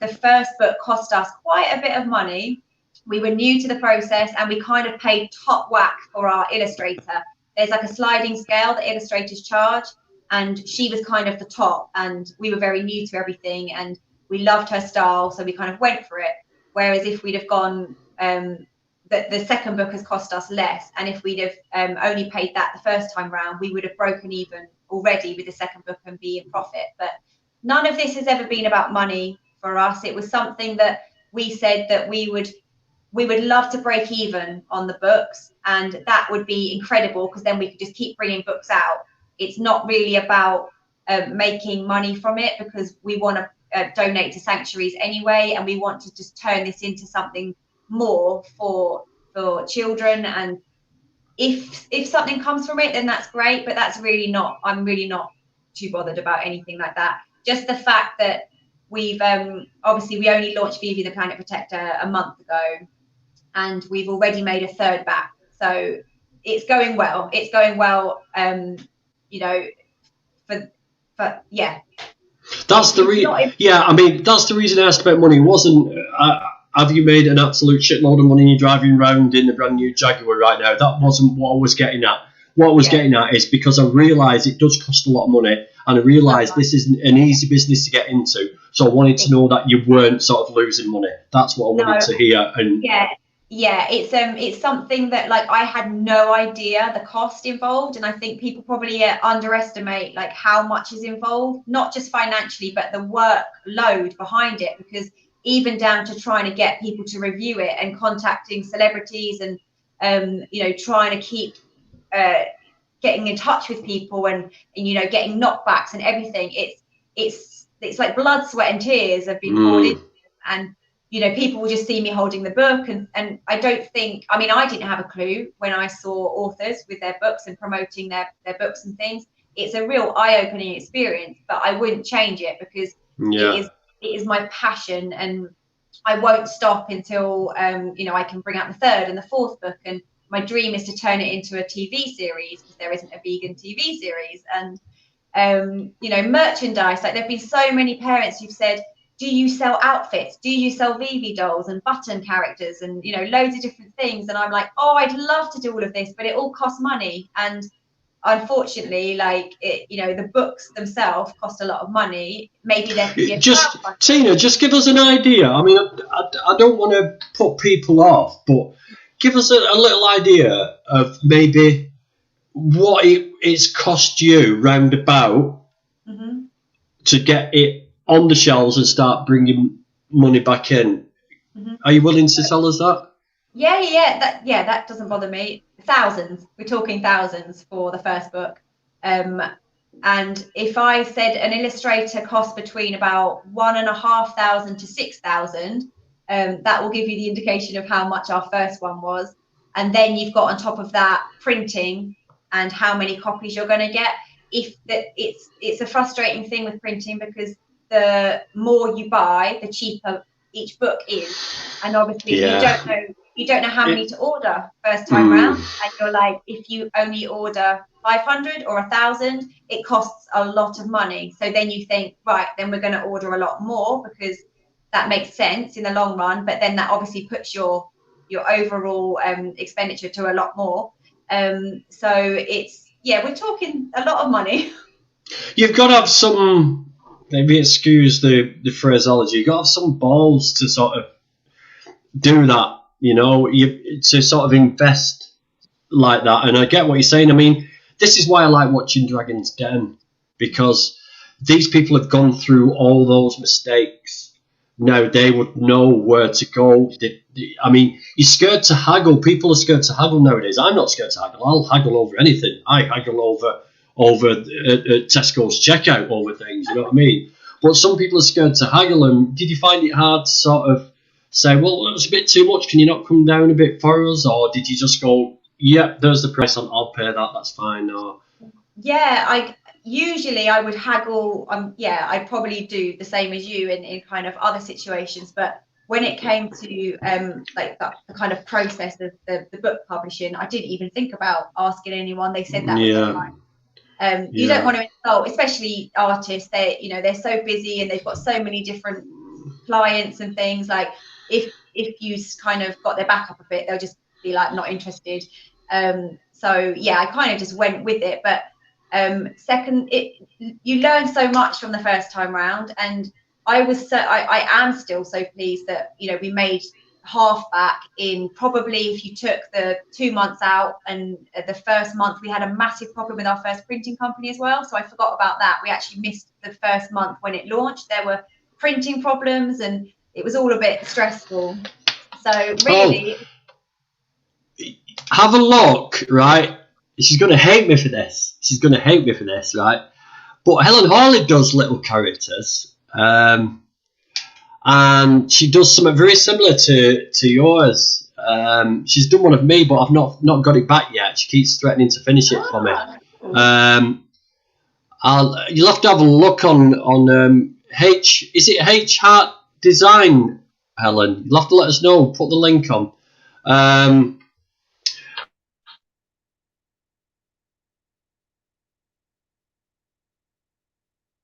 the first book cost us quite a bit of money. We were new to the process, and we kind of paid top whack for our illustrator. There's like a sliding scale that illustrators charge, and she was kind of the top, and we were very new to everything, and we loved her style, so we kind of went for it. Whereas if we'd have gone, the second book has cost us less, and if we'd have only paid that the first time round, we would have broken even already with the second book and be in profit. But none of this has ever been about money for us. It was something that we said that we would love to break even on the books, and that would be incredible, because then we could just keep bringing books out. It's not really about making money from it, because we want to donate to sanctuaries anyway, and we want to just turn this into something more for children. And if something comes from it, then that's great, but that's really not, I'm really not too bothered about anything like that. Just the fact that we've obviously we only launched Vivi the Planet Protector a month ago, and we've already made a third back, so it's going well. It's going well, but yeah. That's the reason. Yeah, I mean, that's the reason I asked about money. Wasn't have you made an absolute shitload of money and you're driving around in a brand new Jaguar right now? That wasn't what I was getting at. What I was getting at is because I realise it does cost a lot of money, and I realise this isn't an easy business to get into. So I wanted to know that you weren't sort of losing money. That's what I wanted to hear. And yeah, it's something that, like, I had no idea the cost involved, and I think people probably underestimate like how much is involved, not just financially, but the workload behind it, because even down to trying to get people to review it and contacting celebrities and trying to keep getting in touch with people and getting knockbacks and everything, it's like blood, sweat and tears have been poured in, and people will just see me holding the book, and I don't think, I mean, I didn't have a clue when I saw authors with their books and promoting their books and things. It's a real eye-opening experience, but I wouldn't change it, because it is my passion, and I won't stop until I can bring out the third and the fourth book. And my dream is to turn it into a TV series, because there isn't a vegan TV series. And merchandise, like, there have been so many parents who've said, do you sell outfits? Do you sell Vivi dolls and button characters and, loads of different things? And I'm like, oh, I'd love to do all of this, but it all costs money. And unfortunately, like, the books themselves cost a lot of money. Maybe there could be a just Tina, just give us an idea. I mean, I don't want to put people off, but give us a little idea of maybe what it's cost you roundabout to get it on the shelves and start bringing money back in. Are you willing to tell us that? That doesn't bother me. Thousands, we're talking thousands for the first book. And if I said an illustrator costs between about 1,500 to 6,000, that will give you the indication of how much our first one was. And then you've got on top of that printing and how many copies you're going to get. It's a frustrating thing with printing, because the more you buy, the cheaper each book is. And obviously you don't know you don't know how many to order first time round, and you're like, if you only order 500 or 1,000, it costs a lot of money. So then you think, right, then we're going to order a lot more because that makes sense in the long run. But then that obviously puts your overall expenditure to a lot more. So it's, yeah, we're talking a lot of money. You've got to have some, maybe excuse the phraseology, you've got to have some balls to sort of do that, you know, to sort of invest like that. And I get what you're saying. I mean, this is why I like watching Dragon's Den, because these people have gone through all those mistakes. Now they would know where to go. I mean, you're scared to haggle. People are scared to haggle nowadays. I'm not scared to haggle. I'll haggle over anything. I haggle over Tesco's checkout over things. You know what I mean? But some people are scared to haggle. And did you find it hard to sort of say, well, it's a bit too much. Can you not come down a bit for us? Or did you just go, yeah, there's the price. I'll pay that. That's fine. Or yeah, usually I would haggle. I'd probably do the same as you in kind of other situations. But when it came to like the kind of process of the book publishing, I didn't even think about asking anyone. They said that was fine. You don't want to insult, especially artists. They're so busy and they've got so many different clients and things. Like if you kind of got their back up a bit, they'll just be like not interested. So yeah, I kind of just went with it. But second, you learn so much from the first time round, and I am still so pleased that we made half back in probably, if you took the 2 months out, and the first month we had a massive problem with our first printing company as well. So I forgot about that. We actually missed the first month when it launched. There were printing problems and it was all a bit stressful. So really, have a look, right? She's going to hate me for this. Right? But Helen Hawley does little characters. And she does something very similar to yours. She's done one of me, but I've not got it back yet. She keeps threatening to finish it for me. You'll have to have a look on is it H Heart Design, Helen? You'll have to let us know. Put the link on.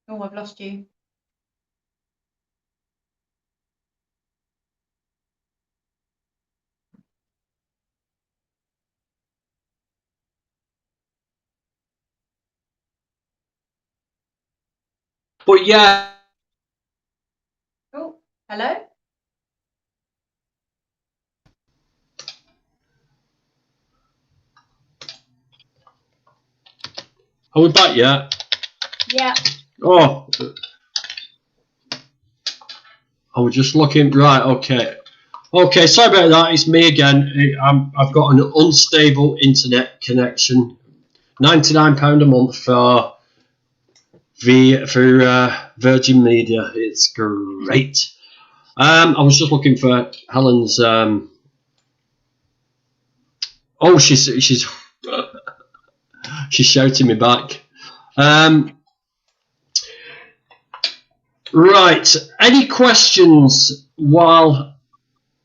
Oh, I've lost you. But yeah. Oh, hello? Are we back yet? Yeah. Oh. I was just looking. Right, okay. Okay, sorry about that. It's me again. I've got an unstable internet connection. £99 a month for Virgin Media. It's great. I was just looking for Helen's. Oh, she's she's shouting me back. Right. Any questions while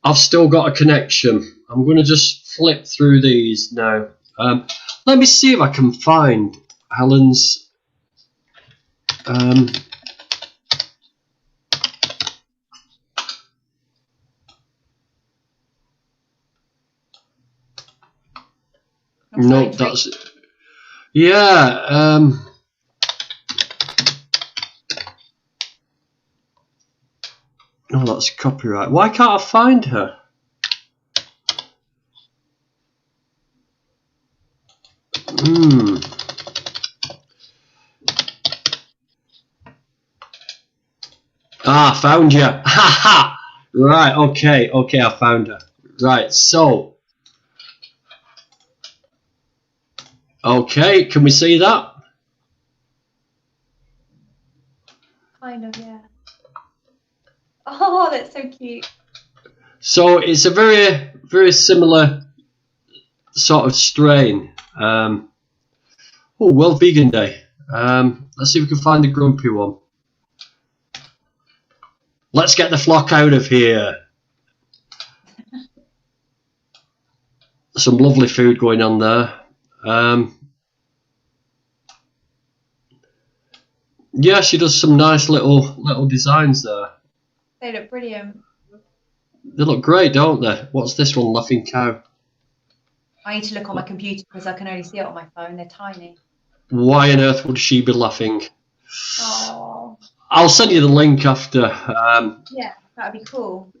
I've still got a connection? I'm going to just flip through these now. Let me see if I can find Helen's. No, that's yeah. No, that's copyright. Why can't I find her? Ah, found you. Ha ha. Right. Okay. I found her. Right. So. Okay. Can we see that? Kind of, yeah. Oh, that's so cute. So it's a very, very similar sort of strain. World Vegan Day. Let's see if we can find a grumpy one. Let's get the flock out of here. some lovely food going on there. Yeah, she does some nice little designs there. They look brilliant. They look great, don't they? What's this one? Laughing Cow. I need to look on my computer because I can only see it on my phone. They're tiny. Why on earth would she be laughing? Oh. I'll send you the link after. Yeah, that'd be cool.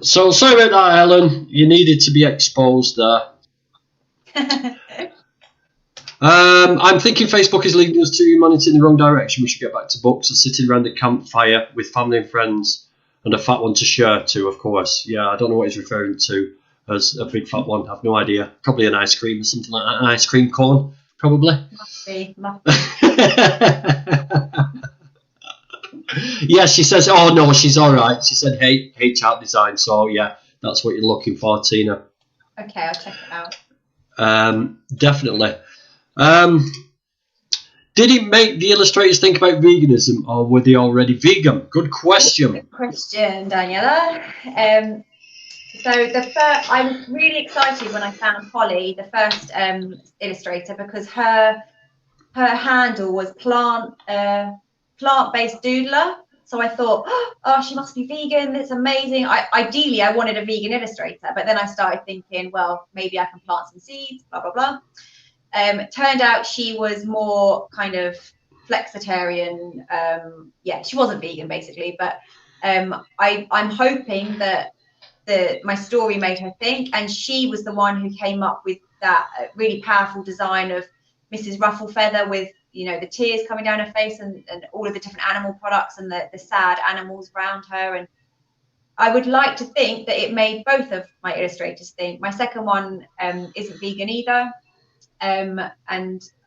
So sorry about that, Helen. You needed to be exposed there. I'm thinking Facebook is leading us to humanity in the wrong direction. We should get back to books and sitting around a campfire with family and friends, and a fat one to share to, of course. Yeah, I don't know what he's referring to as a big fat one. I've no idea. Probably an ice cream or something like that. An ice cream cone, probably. Must be. Yeah, she says, oh no, she's all right. She said, hey, chart design. So yeah, that's what you're looking for, Tina. Okay, I'll check it out. Definitely. Did it make the illustrators think about veganism, or were they already vegan? Good question. Good question, Daniela. So I was really excited when I found Holly, the first illustrator, because her handle was plant-based doodler. So I thought, oh, she must be vegan. It's amazing. Ideally, I wanted a vegan illustrator, but then I started thinking, well, maybe I can plant some seeds, blah, blah, blah. Turned out she was more kind of flexitarian. Yeah, she wasn't vegan basically, but I'm hoping that my story made her think, and she was the one who came up with that really powerful design of Mrs. Rufflefeather with, you know, the tears coming down her face and all of the different animal products and the sad animals around her. And I would like to think that it made both of my illustrators think. My second one isn't vegan either. And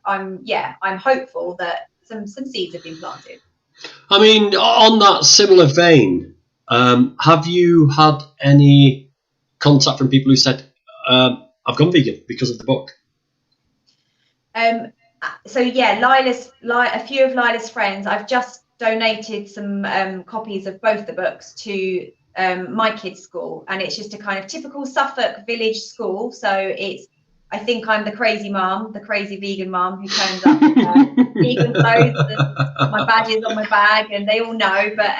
I'm hopeful that some seeds have been planted. I mean, on that similar vein, have you had any contact from people who said, I've gone vegan because of the book? So yeah, a few of Lila's friends, I've just donated some copies of both the books to my kids' school, and it's just a kind of typical Suffolk village school. So I think I'm the crazy mom, the crazy vegan mom who turns up with vegan clothes and my badges on my bag, and they all know. But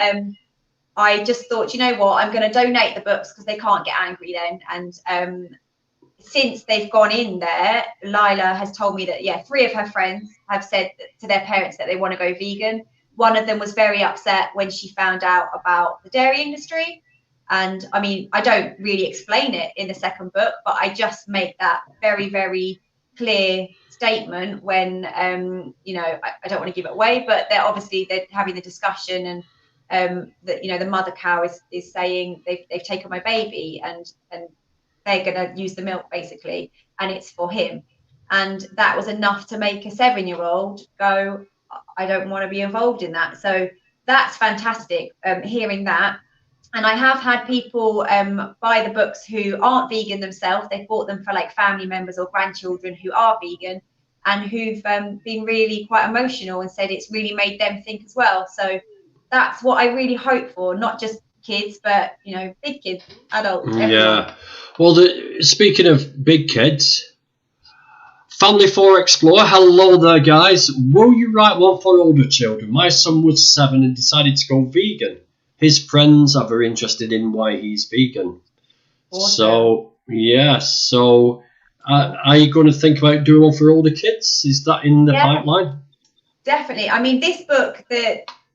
I just thought, you know what, I'm going to donate the books because they can't get angry then. And since they've gone in there, Lila has told me that, yeah, 3 of her friends have said to their parents that they want to go vegan. One of them was very upset when she found out about the dairy industry. And I mean, I don't really explain it in the second book, but I just make that very, very clear statement when, you know, I don't want to give it away, but they're having the discussion, and that, you know, the mother cow is saying they've taken my baby and they're going to use the milk basically, and it's for him. And that was enough to make a 7-year-old go, I don't want to be involved in that. So that's fantastic, hearing that. And I have had people buy the books who aren't vegan themselves. They've bought them for like family members or grandchildren who are vegan, and who've been really quite emotional and said it's really made them think as well. So that's what I really hope for, not just kids, but, you know, big kids, adults, everyone. Yeah. Well, speaking of big kids, Family 4 Explorer, hello there, guys. Will you write one for older children? My son was 7 and decided to go vegan. His friends are very interested in why he's vegan. Awesome. So, yeah. So, are you going to think about doing one for older kids? Is that in the pipeline? Definitely. I mean, this book,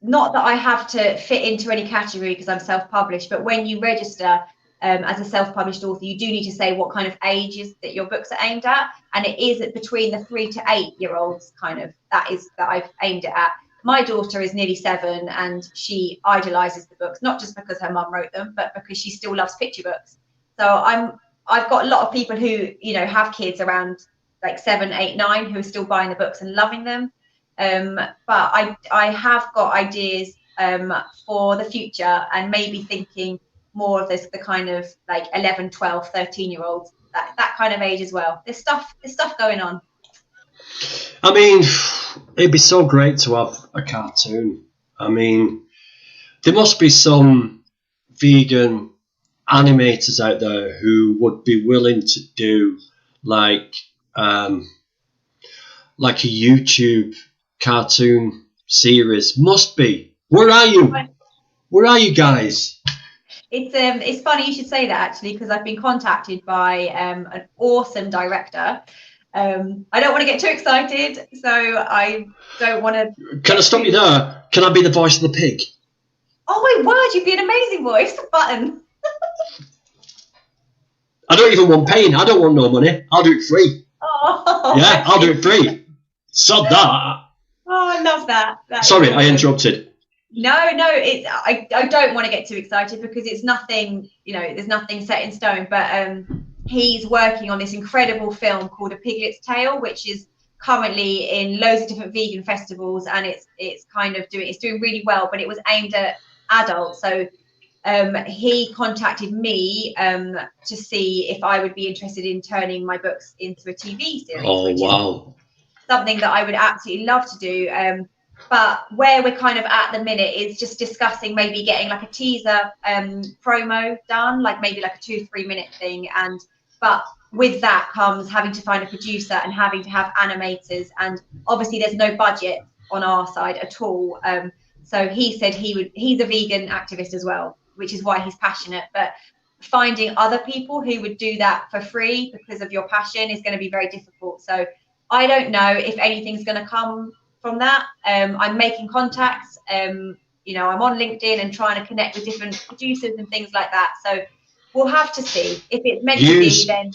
not that I have to fit into any category because I'm self-published, but when you register as a self-published author, you do need to say what kind of ages that your books are aimed at, and it is between the 3 to 8-year-olds kind of that I've aimed it at. My daughter is nearly 7 and she idolizes the books, not just because her mum wrote them, but because she still loves picture books. So I've got a lot of people who, you know, have kids around like 7, 8, 9 who are still buying the books and loving them. But I have got ideas for the future, and maybe thinking more of the kind of like 11, 12, 13-year-olds, that kind of age as well. There's stuff going on. I mean, it'd be so great to have a cartoon. I mean, there must be some vegan animators out there who would be willing to do like a YouTube cartoon series. Must be. Where are you? Where are you guys? It's funny you should say that, actually, because I've been contacted by an awesome director. I don't want to get too excited, so I don't want to. Can I stop you there? Can I be the voice of the pig? Oh my word, you'd be an amazing voice. Button. I don't even want paying. I don't want no money. I'll do it free. Oh, yeah, I'll do it free. Sod that. Oh, I love that. Sorry, I interrupted. No, I don't want to get too excited because it's nothing, there's nothing set in stone. But he's working on this incredible film called A Piglet's Tale, which is currently in loads of different vegan festivals, and it's doing really well. But it was aimed at adults, so he contacted me to see if I would be interested in turning my books into a TV series. Oh, wow. Something that I would absolutely love to do. But where we're kind of at the minute is just discussing maybe getting like a teaser promo done, like maybe like a 2-3 minute thing. But with that comes having to find a producer and having to have animators. And obviously there's no budget on our side at all. So he said he's a vegan activist as well, which is why he's passionate. But finding other people who would do that for free because of your passion is going to be very difficult. So I don't know if anything's going to come from that. I'm making contacts. I'm on LinkedIn and trying to connect with different producers and things like that. So we'll have to see if it's meant to be. Then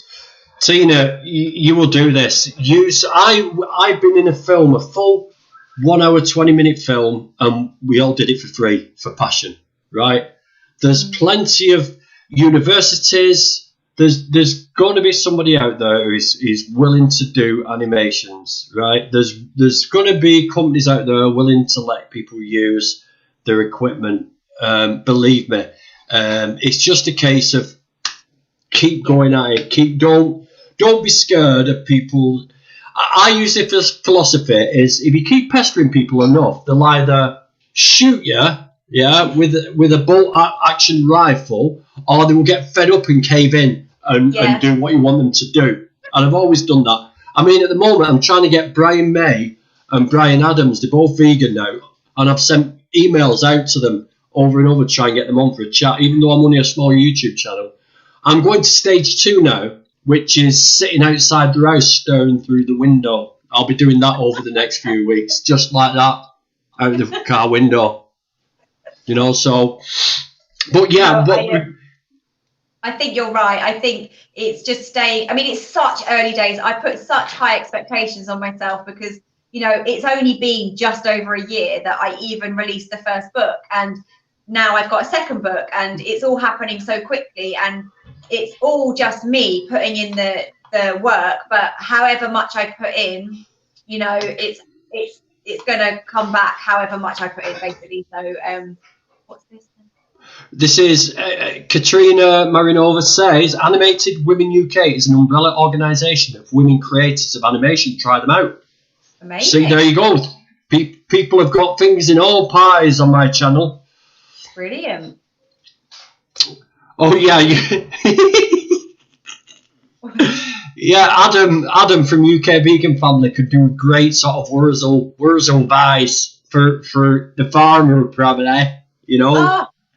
Tina, you will do this. I've been in a full 1 hour 20-minute film, and we all did it for free for passion, right? There's plenty of universities. There's going to be somebody out there who is willing to do animations, right? There's going to be companies out there willing to let people use their equipment. Believe me, it's just a case of keep going at it. Don't be scared of people. I use it as philosophy is if you keep pestering people enough, they'll either shoot you, with a bolt action rifle, or they will get fed up and cave in. And do what you want them to do. And I've always done that. I mean, at the moment, I'm trying to get Brian May and Brian Adams. They're both vegan now. And I've sent emails out to them over and over to try and get them on for a chat, even though I'm only a small YouTube channel. I'm going to stage 2 now, which is sitting outside the house staring through the window. I'll be doing that over the next few weeks, just like that, out of the car window. So... But yeah, I think you're right. I think it's just staying. I mean, it's such early days. I put such high expectations on myself because, it's only been just over a year that I even released the first book. And now I've got a second book and it's all happening so quickly. And it's all just me putting in the work. But however much I put in, it's going to come back however much I put in, basically. So what's this? This is Katrina Marinova says Animated Women UK is an umbrella organisation of women creators of animation. Try them out. Amazing. See, there you go. People have got fingers in all pies on my channel. Brilliant. Oh yeah, yeah. Adam from UK Vegan Family could do a great sort of Wurzel buys for the farmer, probably.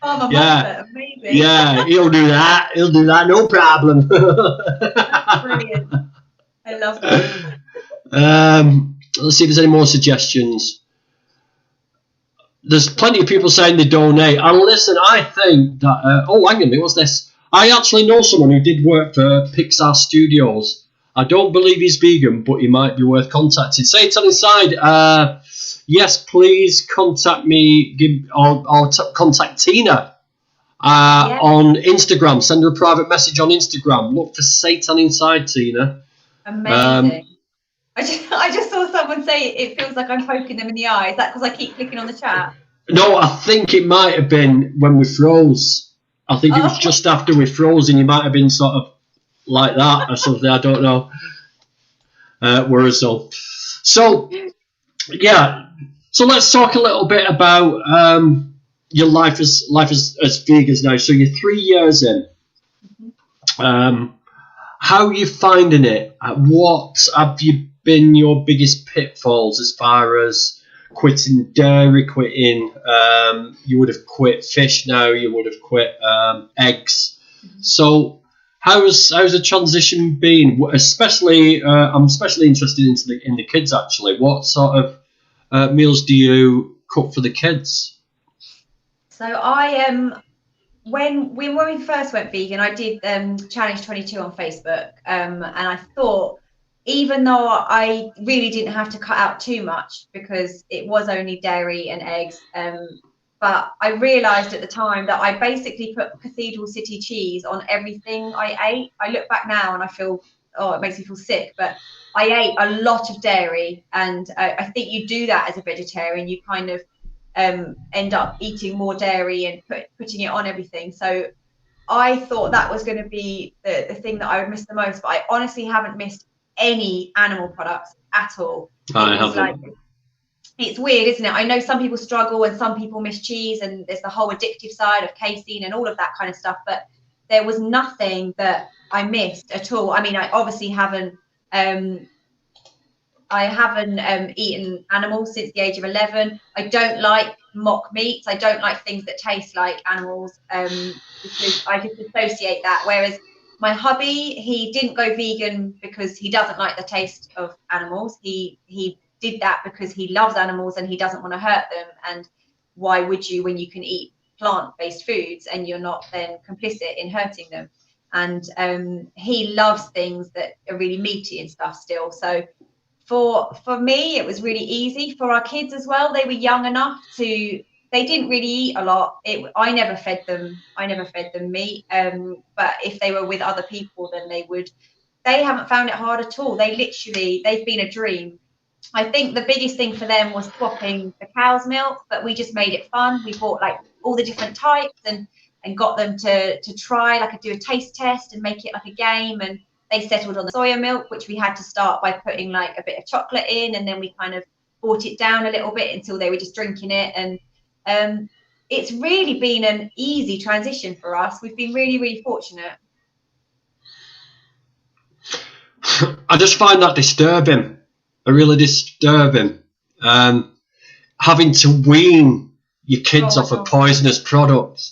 Oh, yeah, amazing. Yeah, he'll do that. No problem. That's brilliant. I love that. Let's see if there's any more suggestions. There's plenty of people saying they donate. And listen, I think that... hang on a minute, what's this? I actually know someone who did work for Pixar Studios. I don't believe he's vegan, but he might be worth contacting. Say it on inside. Yes, please contact me or contact Tina on Instagram. Send her a private message on Instagram. Look for Satan Inside, Tina. Amazing. I just saw someone say it feels like I'm poking them in the eye. Is that because I keep clicking on the chat? No, I think it might have been when we froze. I think it was just after we froze and you might have been sort of like that or something. I don't know. So, yeah. So let's talk a little bit about your life as vegans now. So you're 3 years in. How are you finding it? What have you been your biggest pitfalls as far as quitting dairy, quitting? You would have quit fish now. You would have quit eggs. So how's the transition been? Especially, I'm especially interested in the kids. Actually, what sort of meals do you cook for the kids? So I when we first went vegan, I did Challenge 22 on Facebook, and I thought, even though I really didn't have to cut out too much because it was only dairy and eggs, but I realised at the time that I basically put Cathedral City cheese on everything I ate. I look back now and I feel, oh, it makes me feel sick, but I ate a lot of dairy, and I think you do that as a vegetarian. You kind of end up eating more dairy and putting it on everything. So I thought that was going to be the thing that I would miss the most, but I honestly haven't missed any animal products at all. I haven't. Like, it's weird, isn't it? I know some people struggle and some people miss cheese, and there's the whole addictive side of casein and all of that kind of stuff, but there was nothing that I missed at all. I mean, I obviously haven't eaten animals since the age of 11. I don't like mock meats. I don't like things that taste like animals, because I just associate that. Whereas my hubby, he didn't go vegan because he doesn't like the taste of animals. He did that because he loves animals and he doesn't want to hurt them. And why would you when you can eat plant-based foods and you're not then complicit in hurting them? And he loves things that are really meaty and stuff still. So for me, it was really easy. For our kids as well, they were young enough to, they didn't really eat a lot. I never fed them meat. But if they were with other people, then they haven't found it hard at all. They've been a dream. I think the biggest thing for them was swapping the cow's milk, but we just made it fun. We bought like all the different types and got them to try, like, do a taste test and make it like a game. And they settled on the soya milk, which we had to start by putting like a bit of chocolate in, and then we kind of brought it down a little bit until they were just drinking it. And it's really been an easy transition for us. We've been really, really fortunate. I just find that disturbing. Really disturbing. Having to wean your kids off a poisonous product.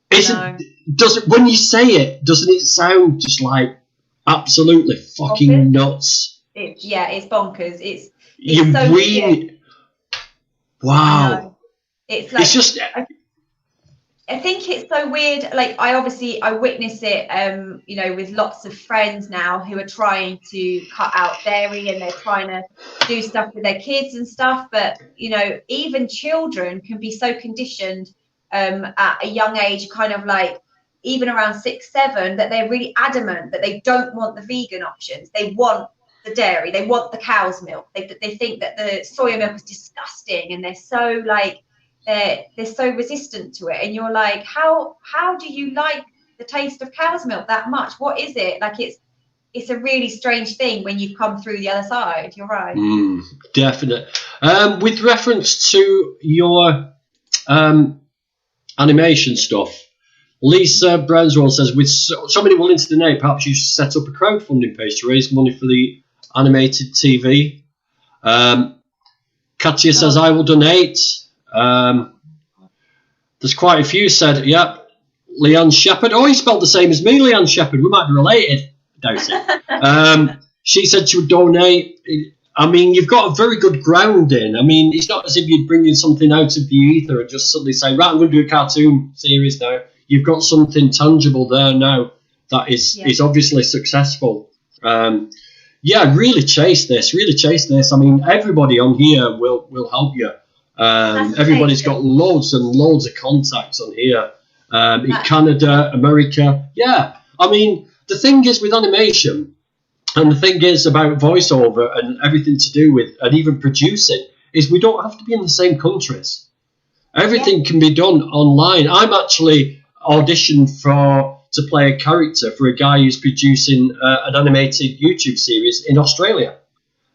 When you say it, doesn't it sound just like absolutely fucking nuts? It's bonkers. It's you so wean. weird. Wow. It's like, it's just. I think it's so weird. Like, I witness it, with lots of friends now who are trying to cut out dairy, and they're trying to do stuff with their kids and stuff. But, even children can be so conditioned at a young age, kind of like even around 6, 7, that they're really adamant that they don't want the vegan options. They want the dairy. They want the cow's milk. They think that the soya milk is disgusting, and they're so like, they're so resistant to it. And you're like, how do you like the taste of cow's milk that much? What is it? Like, it's a really strange thing when you've come through the other side. You're right. Definitely. With reference to your animation stuff, Lisa Brownswell says, with so many willing to donate, perhaps you should set up a crowdfunding page to raise money for the animated TV. Katia says, I will donate. There's quite a few said, yep. Leanne Shepherd. Oh, he spelled the same as me, Leanne Shepherd. We might be related. Doubt it. She said she would donate. I mean, you've got a very good grounding. I mean, it's not as if you're bringing something out of the ether and just suddenly say, right, I'm going to do a cartoon series now. You've got something tangible there now that is obviously successful. Really chase this. I mean, everybody on here will help you. Everybody's got loads and loads of contacts on here in Canada, America. Yeah, I mean, the thing is with animation, and the thing is about voiceover and everything to do with, and even producing, is we don't have to be in the same countries. Everything can be done online. I'm actually auditioned to play a character for a guy who's producing an animated YouTube series in Australia.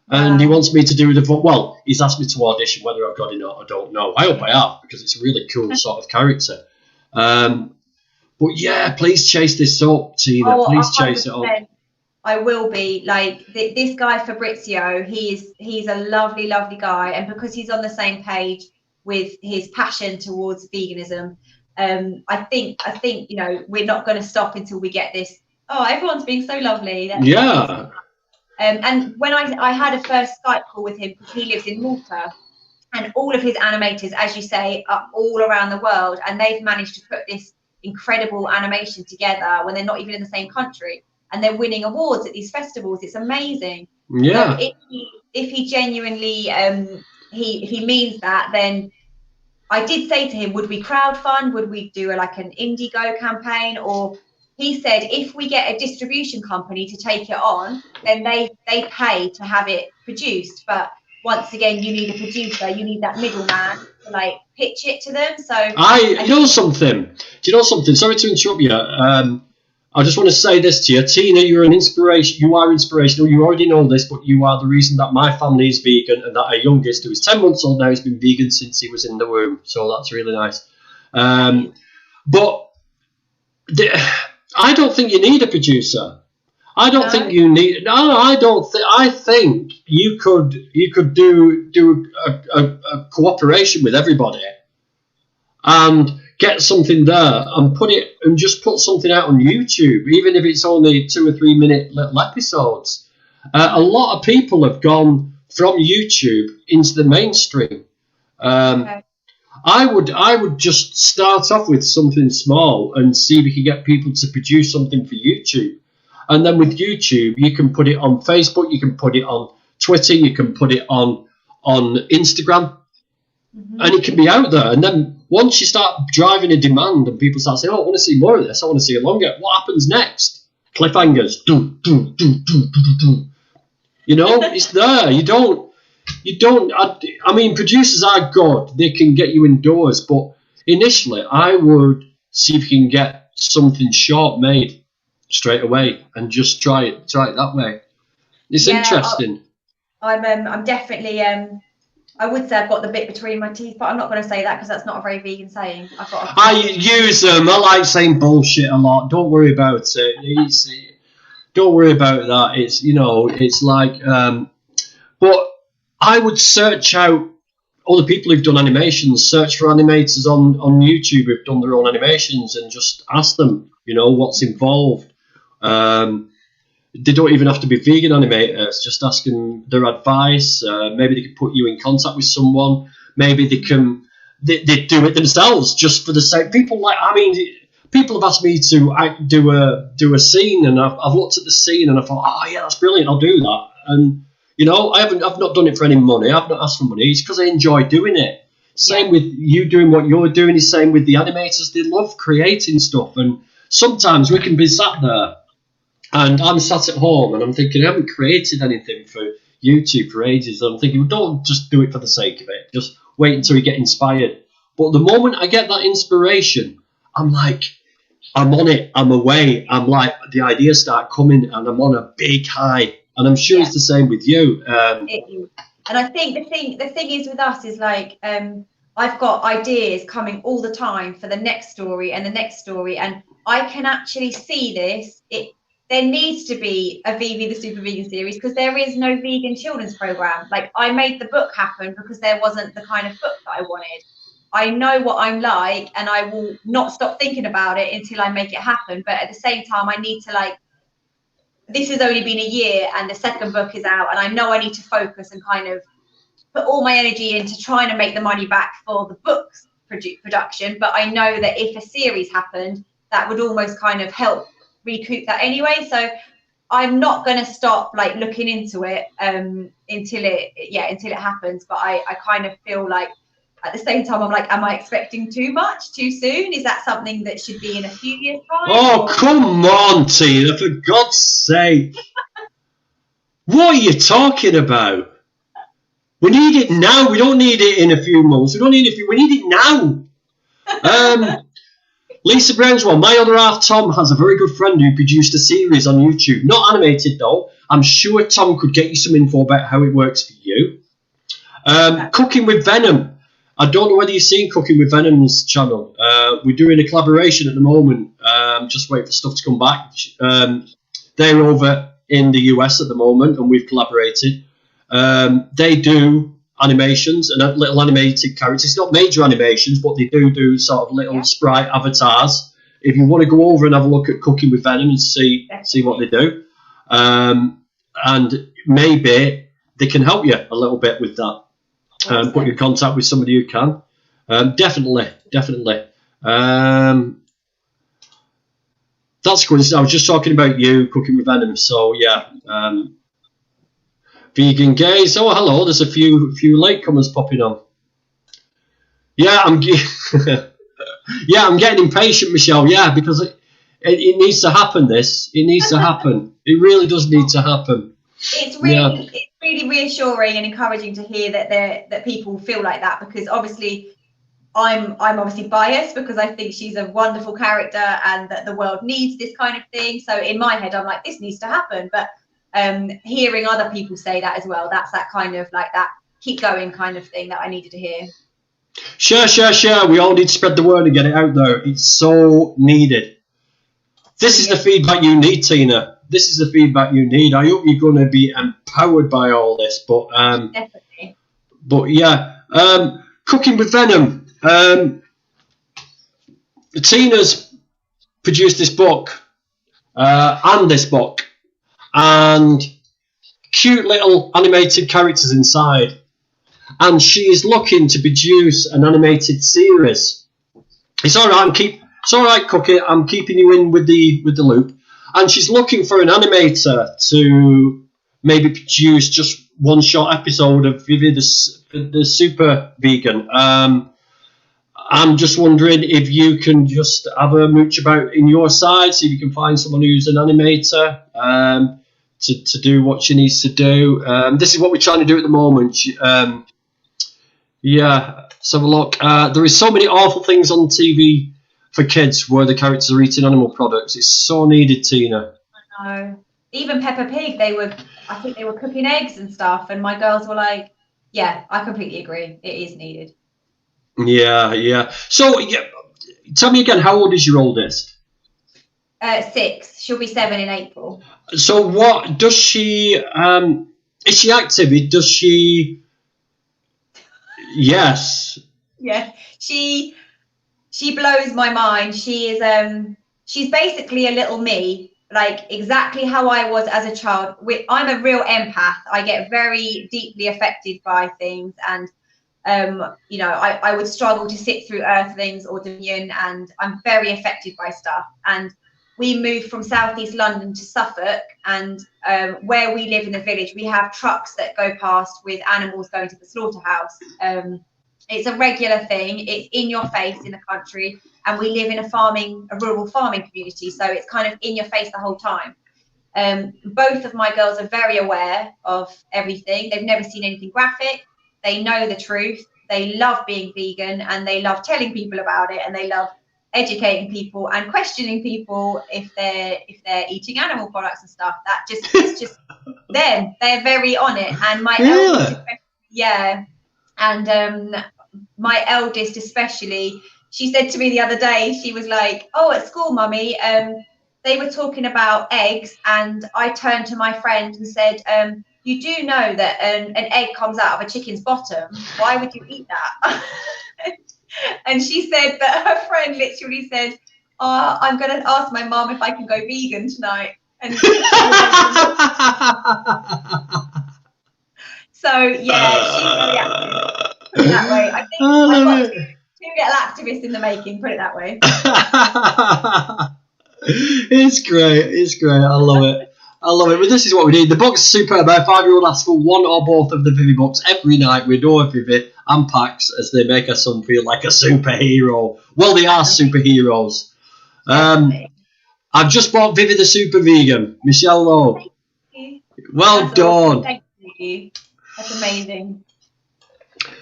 And he wants me to do he's asked me to audition. Whether I've got it or not, I don't know. I hope I have, because it's a really cool sort of character. But But yeah, please chase this up, Tina. Please chase it up. I will be. Like this guy Fabrizio, he's a lovely, lovely guy, and because he's on the same page with his passion towards veganism, I think we're not going to stop until we get this. Oh, everyone's being so lovely. Yeah. And when I had a first Skype call with him, because he lives in Malta, and all of his animators, as you say, are all around the world, and they've managed to put this incredible animation together when they're not even in the same country, and they're winning awards at these festivals. It's amazing. Yeah. So if he genuinely he means that, then I did say to him, would we crowdfund? Would we do an Indigo campaign? Or he said, if we get a distribution company to take it on, then they pay to have it produced. But once again, you need a producer, you need that middleman to pitch it to them. So you know something? Do you know something? Sorry to interrupt you. I just want to say this to you, Tina. You're an inspiration. You are inspirational. You already know this, but you are the reason that my family is vegan, and that our youngest, who is 10 months old now, has been vegan since he was in the womb. So that's really nice. But I don't think you need a producer. I don't think you need. No, I don't think. I think you could do a cooperation with everybody, and get something there and just put something out on YouTube, even if it's only 2 or 3 minute little episodes. A lot of people have gone from YouTube into the mainstream. I would just start off with something small and see if you can get people to produce something for YouTube. And then with YouTube, you can put it on Facebook, you can put it on Twitter, you can put it on Instagram, and it can be out there. And then once you start driving a demand and people start saying, oh, I want to see more of this, I want to see it longer, what happens next? Cliffhangers. Do, do, do, do, do, do. You know, it's there. You don't, I mean, producers are good. They can get you indoors. But initially, I would see if you can get something short made straight away and just try it that way. It's interesting. I'm definitely, I would say I've got the bit between my teeth, but I'm not going to say that because that's not a very vegan saying. I use them. I like saying bullshit a lot. Don't worry about it. Don't worry about that. It's, it's like, but I would search out all the people who've done animations, search for animators on YouTube who've done their own animations and just ask them, what's involved. They don't even have to be vegan animators. Just ask them their advice. Maybe they can put you in contact with someone. Maybe they can. They do it themselves just for the sake. People have asked me to do a scene, and I've looked at the scene and I thought, oh yeah, that's brilliant. I'll do that. And I've not done it for any money. I've not asked for money. It's because I enjoy doing it. Same with you doing what you're doing. Is same with the animators. They love creating stuff, and sometimes we can be sat there. And I'm sat at home and I'm thinking, I haven't created anything for YouTube for ages. And I'm thinking, well, don't just do it for the sake of it. Just wait until you get inspired. But the moment I get that inspiration, I'm like, I'm on it. I'm away. I'm like, the ideas start coming and I'm on a big high. And I'm sure it's the same with you. And I think the thing is with us is like, I've got ideas coming all the time for the next story and the next story. And I can actually see this. There needs to be a Vivi the Super Vegan series because there is no vegan children's program. Like, I made the book happen because there wasn't the kind of book that I wanted. I know what I'm like and I will not stop thinking about it until I make it happen. But at the same time, I need to this has only been a year and the second book is out, and I know I need to focus and kind of put all my energy into trying to make the money back for the book's production. But I know that if a series happened, that would almost kind of help recoup that anyway. So I'm not going to stop looking into it until it happens. But I kind of feel like at the same time I'm like, am I expecting too much too soon? Is that something that should be in a few years' time? Oh, come on, Tina, for God's sake. What are you talking about? We need it now. We don't need it in a few months. We need it now. Lisa Brown's one. My other half, Tom, has a very good friend who produced a series on YouTube. Not animated, though. I'm sure Tom could get you some info about how it works for you. Cooking with Venom. I don't know whether you've seen Cooking with Venom's channel. We're doing a collaboration at the moment. Just waiting for stuff to come back. They're over in the US at the moment, and we've collaborated. They do animations and little animated characters. It's not major animations, but they do sort of little sprite avatars. If you want to go over and have a look at Cooking with Venom and see what they do, and maybe they can help you a little bit with that. Put you in contact with somebody who can. Definitely. That's good. I was just talking about you, Cooking with Venom. So yeah, vegan gays. Oh, hello. There's a few latecomers popping on. Yeah, I'm getting impatient, Michelle. Yeah, because it needs to happen. It needs to happen. It really does need to happen. It's really reassuring and encouraging to hear that people feel like that, because obviously I'm obviously biased because I think she's a wonderful character and that the world needs this kind of thing. So in my head, I'm like, this needs to happen. But hearing other people say that as well, that's that kind of like that keep going kind of thing that I needed to hear. Share. We all need to spread the word and get it out there. It's so needed. This is the feedback you need, Tina. This is the feedback you need. I hope you're going to be empowered by all this. But definitely. But yeah, Cooking with Venom. Tina's produced this book and this book, and cute little animated characters inside. And she is looking to produce an animated series. It's all right. It's all right, Cookie. I'm keeping you in with the loop. And she's looking for an animator to maybe produce just one short episode of Vivi the super vegan. I'm just wondering if you can just have a mooch about in your side, see if you can find someone who's an animator to do what she needs to do. This is what we're trying to do at the moment. Yeah, let's have a look. There is so many awful things on TV for kids where the characters are eating animal products. It's so needed, Tina. I know. Even Peppa Pig, I think they were cooking eggs and stuff, and my girls were like, yeah, I completely agree. It is needed. Yeah. So, yeah, tell me again, how old is your oldest? 6. She'll be 7 in April. So what does she, is she active? Does she... Yes. Yeah, she blows my mind. She is she's basically a little me, like exactly how I was as a child. I'm a real empath. I get very deeply affected by things, and you know, I would struggle to sit through Earthlings or Dominion, and I'm very affected by stuff. And we moved from southeast London to Suffolk, and where we live in the village, we have trucks that go past with animals going to the slaughterhouse. It's a regular thing. It's in your face in the country, and we live in a rural farming community, so it's kind of in your face the whole time. Both of my girls are very aware of everything. They've never seen anything graphic. They know the truth. They love being vegan, and they love telling people about it, and they love educating people and questioning people if they're eating animal products and stuff. It's just them. They're very on it. And my eldest, and my eldest especially, she said to me the other day, she was like, oh, at school, mummy, they were talking about eggs, and I turned to my friend and said, you do know that an egg comes out of a chicken's bottom. Why would you eat that? And she said that her friend literally said, oh, I'm going to ask my mum if I can go vegan tonight. And so, yeah, she's really active that way. I think I've got two little activists in the making, put it that way. It's great. I love it. But this is what we need. The book's superb. My 5-year-old asks for one or both of the Vivi books every night. We adore Vivi and Pax as they make her son feel like a superhero. Well, they are superheroes. I've just bought Vivi the Super Vegan. Michelle Lowe. Thank you. Well done. Thank you. That's amazing.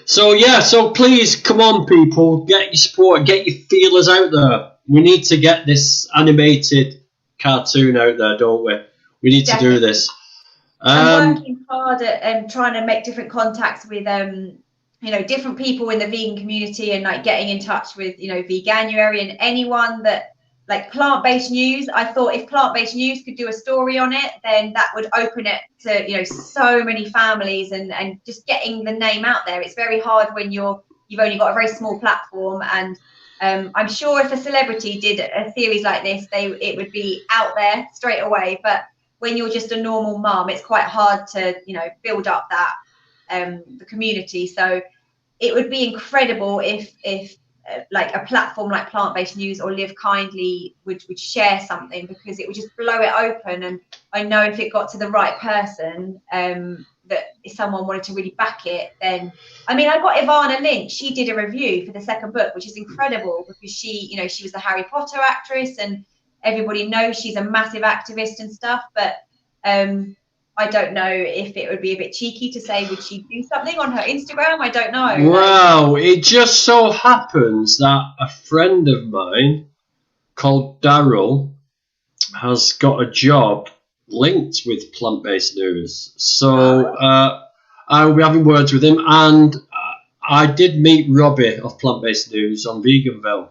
So please, come on, people. Get your support. Get your feelers out there. We need to get this animated cartoon out there, don't we? We need to do this. I'm working hard at trying to make different contacts with you know, different people in the vegan community, and like getting in touch with, you know, Veganuary and anyone that like plant-based news. I thought if plant-based news could do a story on it, then that would open it to, you know, so many families, and just getting the name out there. It's very hard when you've only got a very small platform, and I'm sure if a celebrity did a series like this, it would be out there straight away. But when you're just a normal mum, it's quite hard to, you know, build up that the community. So it would be incredible if like a platform like Plant-Based News or Live Kindly would share something, because it would just blow it open. And I know if it got to the right person, that if someone wanted to really back it, then I mean, I got Ivana Lynch. She did a review for the second book, which is incredible, because she, you know, she was the Harry Potter actress, and everybody knows she's a massive activist and stuff. But I don't know if it would be a bit cheeky to say, would she do something on her Instagram? I don't know. Well, it just so happens that a friend of mine called Daryl has got a job linked with Plant-Based News. So I'll be having words with him. And I did meet Robbie of Plant-Based News on Veganville.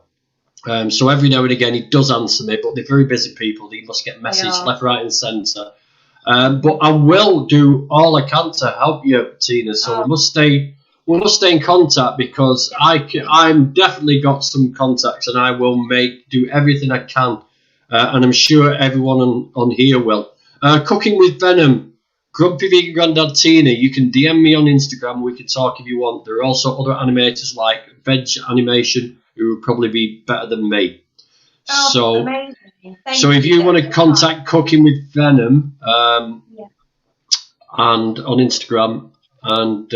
So every now and again he does answer me, but they're very busy people. He must get messaged left, right and centre. But I will do all I can to help you, Tina. So we must stay in contact, because I'm definitely got some contacts, and I will do everything I can, and I'm sure everyone on here will. Cooking with Venom, Grumpy Vegan Grandad Tina. You can DM me on Instagram. We can talk if you want. There are also other animators like Veg Animation who would probably be better than me. So. Amazing. So if you want to contact Cooking with Venom and on Instagram, and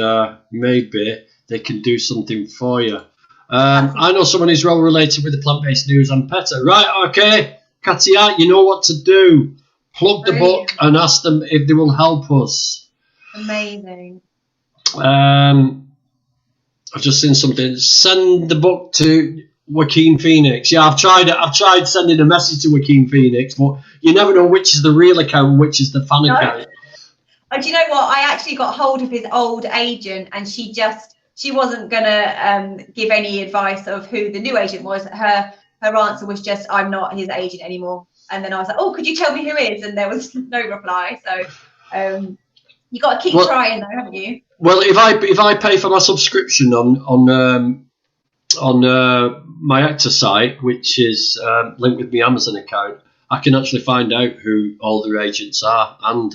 maybe they can do something for you. I know someone who's well related with the Plant-Based News and PETA. Right, okay, Katia, you know what to do. Plug the book and ask them if they will help us. Amazing. I've just seen something. Send the book to Joaquin Phoenix. Yeah, I've tried sending a message to Joaquin Phoenix, but you never know which is the real account and which is the fan account. Do you know what? I actually got hold of his old agent, and she wasn't gonna give any advice of who the new agent was. Her answer was just, "I'm not his agent anymore." And then I was like, "Oh, could you tell me who is?" And there was no reply. So you got to keep trying, though, haven't you? Well, if I pay for my subscription on my actor site, which is linked with my Amazon account, I can actually find out who all their agents are, and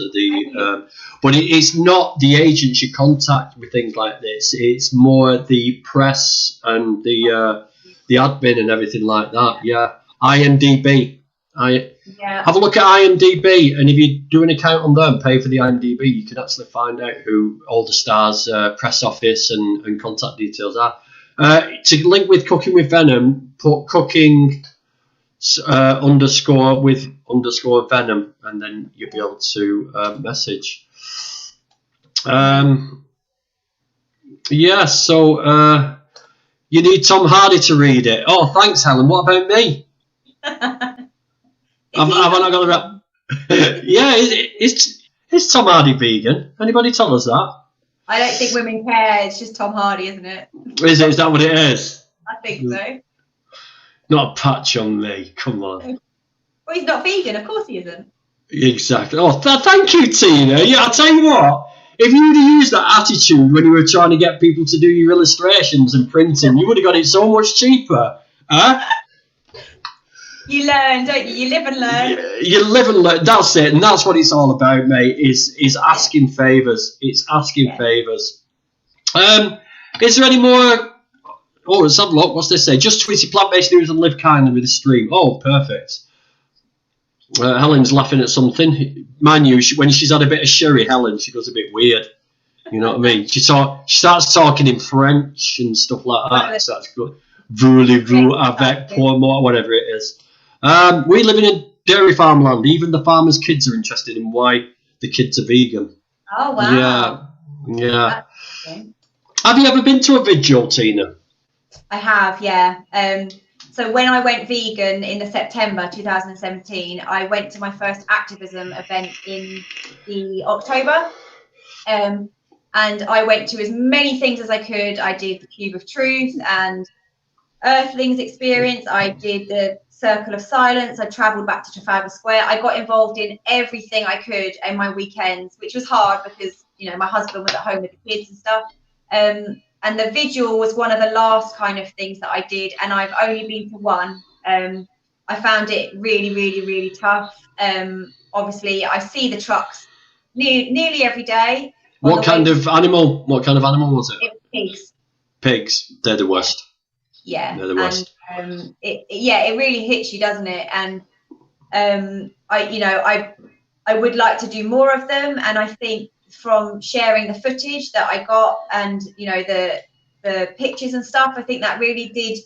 but it's not the agents you contact with things like this. It's more the press and the admin and everything like that. Yeah, IMDb. Have a look at IMDb, and if you do an account on them, pay for the IMDb, you can actually find out who all the stars' press office and contact details are. To link with Cooking with Venom, put cooking _ Venom, and then you'll be able to message. So you need Tom Hardy to read it. Oh, thanks, Helen. What about me? Have I not got the right? Yeah, is Tom Hardy vegan? Anybody tell us that? I don't think women care. It's just Tom Hardy, isn't it? Is it? Is that what it is? I think so. Not a patch on me. Come on. Well, he's not vegan. Of course he isn't. Exactly. Oh, thank you, Tina. Yeah, I'll tell you what. If you would have used that attitude when you were trying to get people to do your illustrations and printing, you would have got it so much cheaper. Huh? You learn, don't you? You live and learn. You live and learn. That's it, and that's what it's all about, mate. Is asking favours. It's asking favours. Is there any more? Oh, let's have a look. What's this say? Just tweeted Plant-Based News and Live Kindly with a stream. Oh, perfect. Helen's laughing at something. Mind you, when she's had a bit of sherry, Helen, she goes a bit weird. You know what I mean? She starts talking in French and stuff like that. So that's good. Voulez-vous avec pour moi, whatever it is. We live in a dairy farmland. Even the farmers' kids are interested in why the kids are vegan. Oh, wow. Yeah. Have you ever been to a vigil, Tina? I have, yeah. So when I went vegan in the September 2017, I went to my first activism event in the October. And I went to as many things as I could. I did the Cube of Truth and Earthlings experience. I did the Circle of Silence. I travelled back to Trafalgar Square. I got involved in everything I could in my weekends, which was hard because, you know, my husband was at home with the kids and stuff. And the vigil was one of the last kind of things that I did, and I've only been to one. I found it really, really, really tough. Obviously, I see the trucks nearly every day. What kind of animal? What kind of animal was it? It was pigs. Pigs. They're the worst. Yeah. They're the worst. And it really hits you, doesn't it? And I would like to do more of them, and I think from sharing the footage that I got and, you know, the pictures and stuff, I think that really did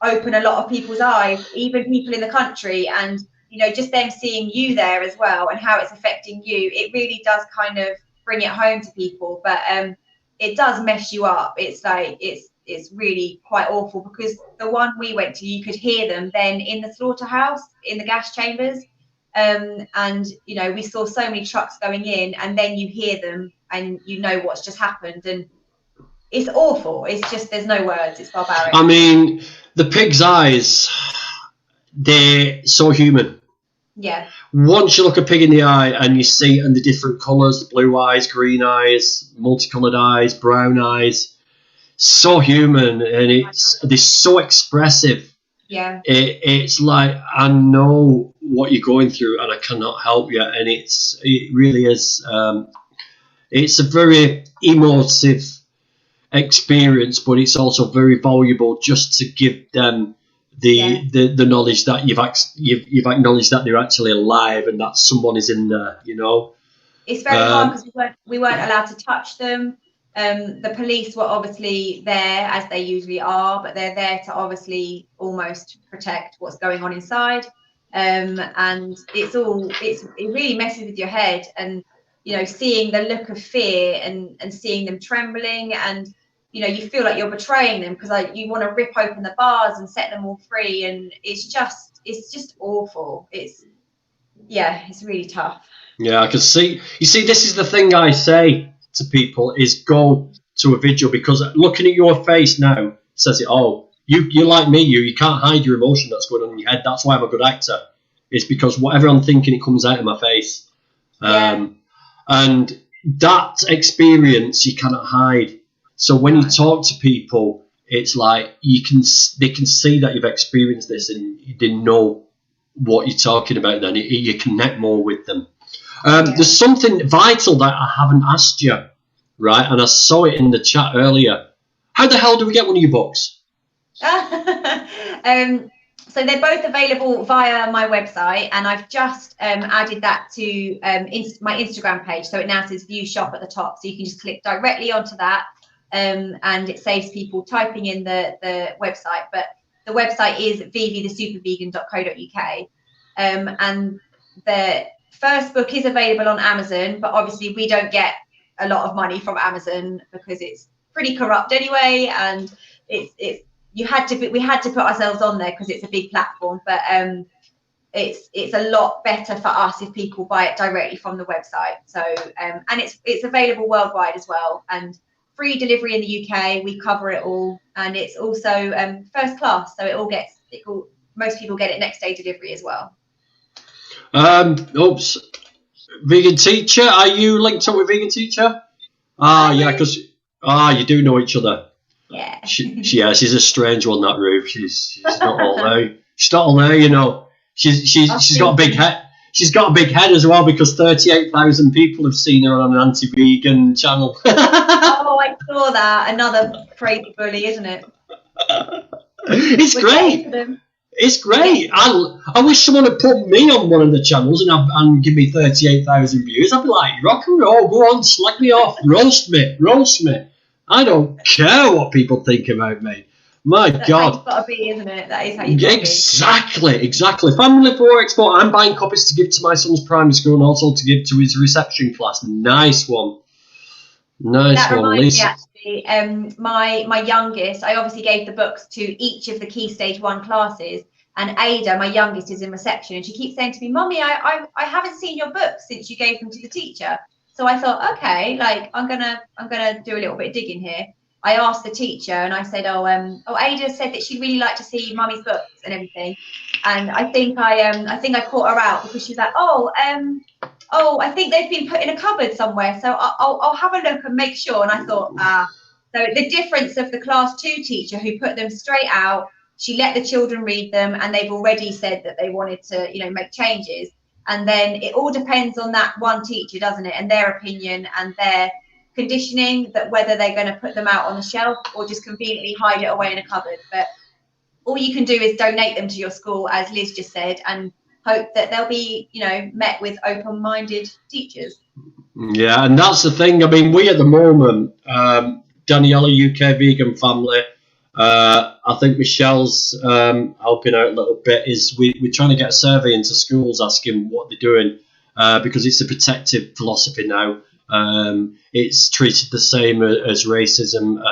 open a lot of people's eyes, even people in the country, and, you know, just them seeing you there as well and how it's affecting you. It really does kind of bring it home to people, but it does mess you up. It's like it's really quite awful, because the one we went to, you could hear them then in the slaughterhouse, in the gas chambers. And, you know, we saw so many trucks going in, and then you hear them and you know what's just happened, and it's awful. It's just, there's no words. It's barbaric. I mean, the pig's eyes, they're so human. Yeah. Once you look a pig in the eye and you see it in the different colours, blue eyes, green eyes, multicoloured eyes, brown eyes, so human, and they're so expressive. Yeah. It's like, I know what you're going through and I cannot help you, and it really is. It's a very emotive experience, but it's also very valuable just to give them the knowledge that you've acknowledged that they're actually alive and that someone is in there. You know, it's very hard because we weren't allowed to touch them. The police were obviously there, as they usually are, but they're there to obviously almost protect what's going on inside. And it really messes with your head, and, you know, seeing the look of fear and seeing them trembling, and, you know, you feel like you're betraying them because, like, you want to rip open the bars and set them all free, and it's just awful. It's really tough. Yeah, I can see. You see, this is the thing I say to people is go to a vigil, because looking at your face now says it all. You're like me, you can't hide your emotion that's going on in your head. That's why I'm a good actor. It's because whatever I'm thinking, it comes out of my face. And that experience you cannot hide. So when you talk to people, it's like they can see that you've experienced this and they know what you're talking about. Then you connect more with them. There's something vital that I haven't asked you, right? And I saw it in the chat earlier. How the hell do we get one of your books? So they're both available via my website, and I've just added that to my Instagram page. So it now says View Shop at the top, so you can just click directly onto that, and it saves people typing in the website. But the website is vivithesupervegan.co.uk, and the first book is available on Amazon, but obviously we don't get a lot of money from Amazon because it's pretty corrupt anyway, and we had to put ourselves on there because it's a big platform, but it's a lot better for us if people buy it directly from the website. So and it's available worldwide as well, and free delivery in the UK. We cover it all, and it's also first class, so most people get it next day delivery as well. Vegan Teacher, are you linked up with Vegan Teacher? Yeah, because you do know each other. Yeah. She's a strange one, that Ruth. She's not all there. She's not all there, you know. She's got a big head. She's got a big head as well, because 38,000 people have seen her on an anti-vegan channel. Oh, I saw that. Another crazy bully, isn't it? It's great. It's great. I wish someone had put me on one of the channels and give me 38,000 views. I'd be like, rock and roll, go on, slag me off, roast me. I don't care what people think about me. My God. That's how you've got to be, isn't it? That is how you've got to be. Exactly. Family for Export. I'm buying copies to give to my son's primary school and also to give to his reception class. Nice one. Nice that one, Lisa. Me, actually, my youngest, I obviously gave the books to each of the Key Stage 1 classes, and Ada, my youngest, is in reception, and she keeps saying to me, Mummy, I haven't seen your books since you gave them to the teacher. So I thought, okay, like I'm gonna do a little bit of digging here. I asked the teacher and I said, Ada said that she'd really like to see Mummy's books and everything. And I think I caught her out because she's like, I think they've been put in a cupboard somewhere. So I'll have a look and make sure. And I thought, so the difference of the class 2 teacher who put them straight out, she let the children read them and they've already said that they wanted to, make changes. And then it all depends on that one teacher, doesn't it? And their opinion and their conditioning, that whether they're going to put them out on the shelf or just conveniently hide it away in a cupboard. But all you can do is donate them to your school, as Liz just said, and hope that they'll be, met with open-minded teachers. Yeah, and that's the thing. I mean, we at the moment, Daniela UK Vegan Family, I think Michelle's helping out a little bit, is we're trying to get a survey into schools asking what they're doing, because it's a protective philosophy now. It's treated the same as racism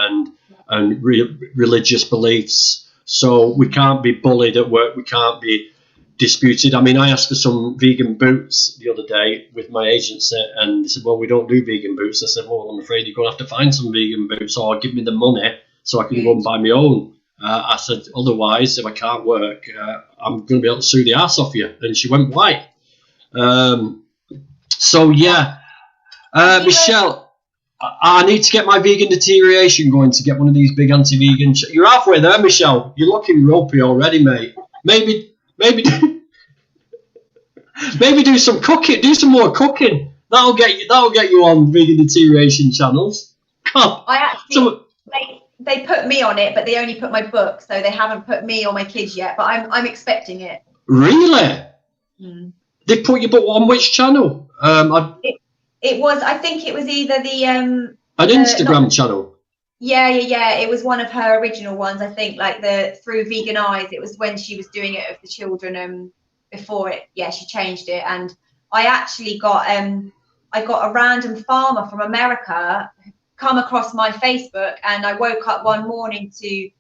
and religious beliefs. So we can't be bullied at work. We can't be disputed. I mean, I asked for some vegan boots the other day with my agency, and they said, well, we don't do vegan boots. I said, well, I'm afraid you're going to have to find some vegan boots, or give me the money so I can go and buy my own. I said, otherwise, if I can't work, I'm going to be able to sue the ass off you. And she went white. So, yeah. Michelle, I need to get my vegan deterioration going to get one of these big anti-vegan... You're halfway there, Michelle. You're looking ropey already, mate. Maybe do some cooking. Do some more cooking. That'll get you on vegan deterioration channels. Come. I actually... They put me on it, but they only put my book, so they haven't put me or my kids yet. But I'm expecting it. Really? They put your book on which channel? It was. I think it was either the an Instagram channel. Yeah. It was one of her original ones. I think, like the Through Vegan Eyes. It was when she was doing it of the children. Before it, she changed it, and I actually got a random farmer from America come across my Facebook, and I woke up one morning to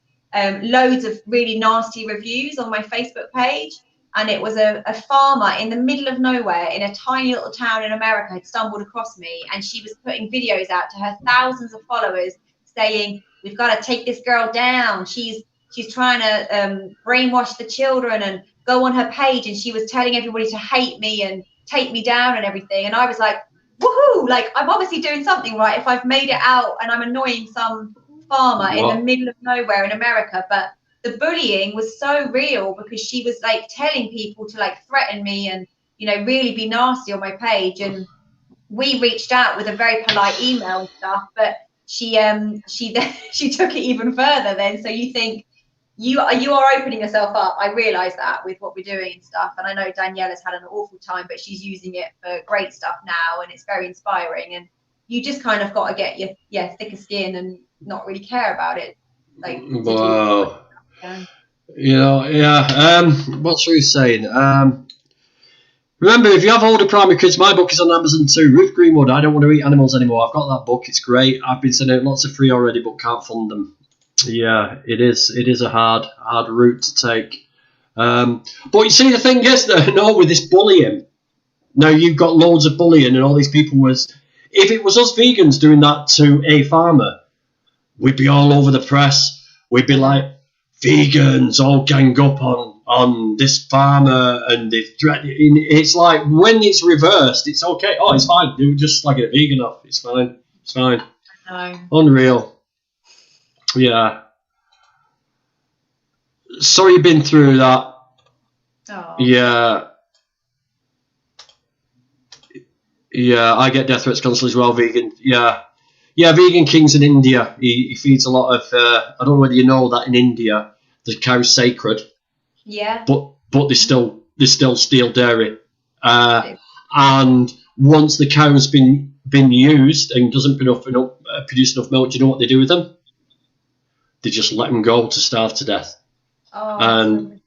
loads of really nasty reviews on my Facebook page, and it was a farmer in the middle of nowhere in a tiny little town in America had stumbled across me, and she was putting videos out to her thousands of followers saying, we've got to take this girl down, she's trying to brainwash the children, and go on her page, and she was telling everybody to hate me and take me down and everything. And I was like, woohoo, like I'm obviously doing something right if I've made it out and I'm annoying some farmer in the middle of nowhere in America. But the bullying was so real because she was like telling people to like threaten me and really be nasty on my page. And we reached out with a very polite email and stuff, but she took it even further then. So you think you are opening yourself up. I realise that with what we're doing and stuff. And I know Daniela's had an awful time, but she's using it for great stuff now, and it's very inspiring. And you just kind of got to get your thicker skin and not really care about it. Like, wow. What's Ruth saying? Remember, if you have older primary kids, my book is on Amazon too. Ruth Greenwood, I don't want to eat animals anymore. I've got that book. It's great. I've been sending out lots of free already, but can't fund them. Yeah, it is a hard route to take. But you see, the thing is that with this bullying, now you've got loads of bullying and all these people if it was us vegans doing that to a farmer, we'd be all over the press. We'd be like, vegans all gang up on this farmer and they threaten. It's like when it's reversed, it's okay. Oh, it's fine. They were just slagging a vegan off. It's fine. No. Unreal. Yeah. Sorry you've been through that. Oh. Yeah. Yeah, I get death threats constantly as well, vegan. Yeah. Yeah, Vegan King's in India. He feeds a lot of, I don't know whether you know that in India, the cow's sacred. Yeah. But they still steal dairy. And once the cow's been used and doesn't produce enough milk, do you know what they do with them? They just let them go to starve to death. Oh, and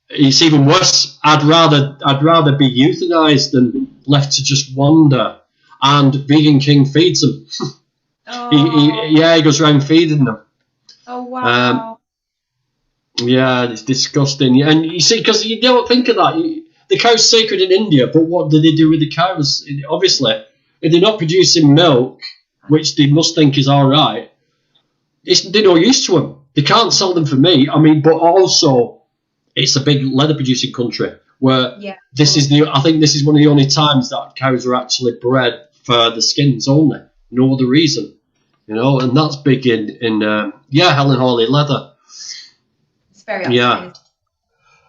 it's even worse. I'd rather be euthanized than left to just wander. And Vegan King feeds them. Oh. He goes around feeding them. Oh wow. Yeah, it's disgusting. And you see, because you don't think of that. The cow's sacred in India, but what do they do with the cows? Obviously, if they're not producing milk, which they must think is all right, they're no use to them. They can't sell them for meat. I mean, but also it's a big leather producing country where I think this is one of the only times that cows are actually bred for the skins only, no other reason, and that's big in Helen Hawley leather. It's very upsetting.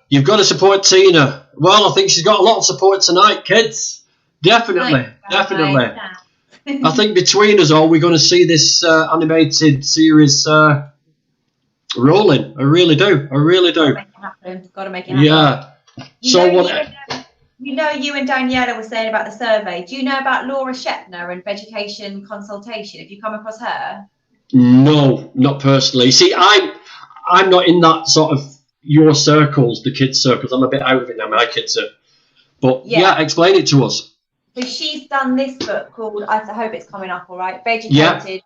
You've got to support Tina. Well, I think she's got a lot of support tonight, kids. Definitely. I think between us all, we're going to see this animated series rolling. I really do. Got to make it happen. Yeah. You and Daniela were saying about the survey. Do you know about Laura Shepner and Vegetation Consultation? Have you come across her? No, not personally. See, I'm not in that sort of your circles, the kids' circles. I'm a bit out of it now. My kids are. But explain it to us. So she's done this book called, I hope it's coming up all right, Vegetated,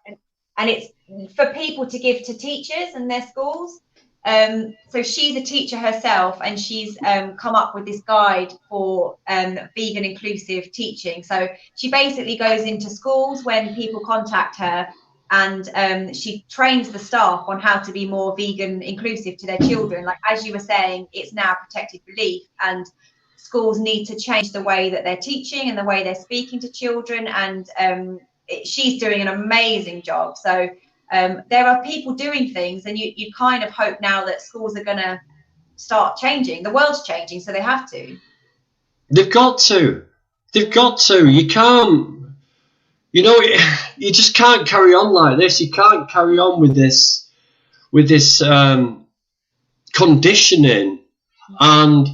and it's for people to give to teachers and their schools. So she's a teacher herself, and she's come up with this guide for vegan inclusive teaching. So she basically goes into schools when people contact her, and she trains the staff on how to be more vegan inclusive to their children. Like, as you were saying, it's now protected belief, and schools need to change the way that they're teaching and the way they're speaking to children, and she's doing an amazing job. So there are people doing things, and you kind of hope now that schools are going to start changing. The world's changing, so they have to. They've got to. You can't, you just can't carry on like this. You can't carry on with this conditioning, and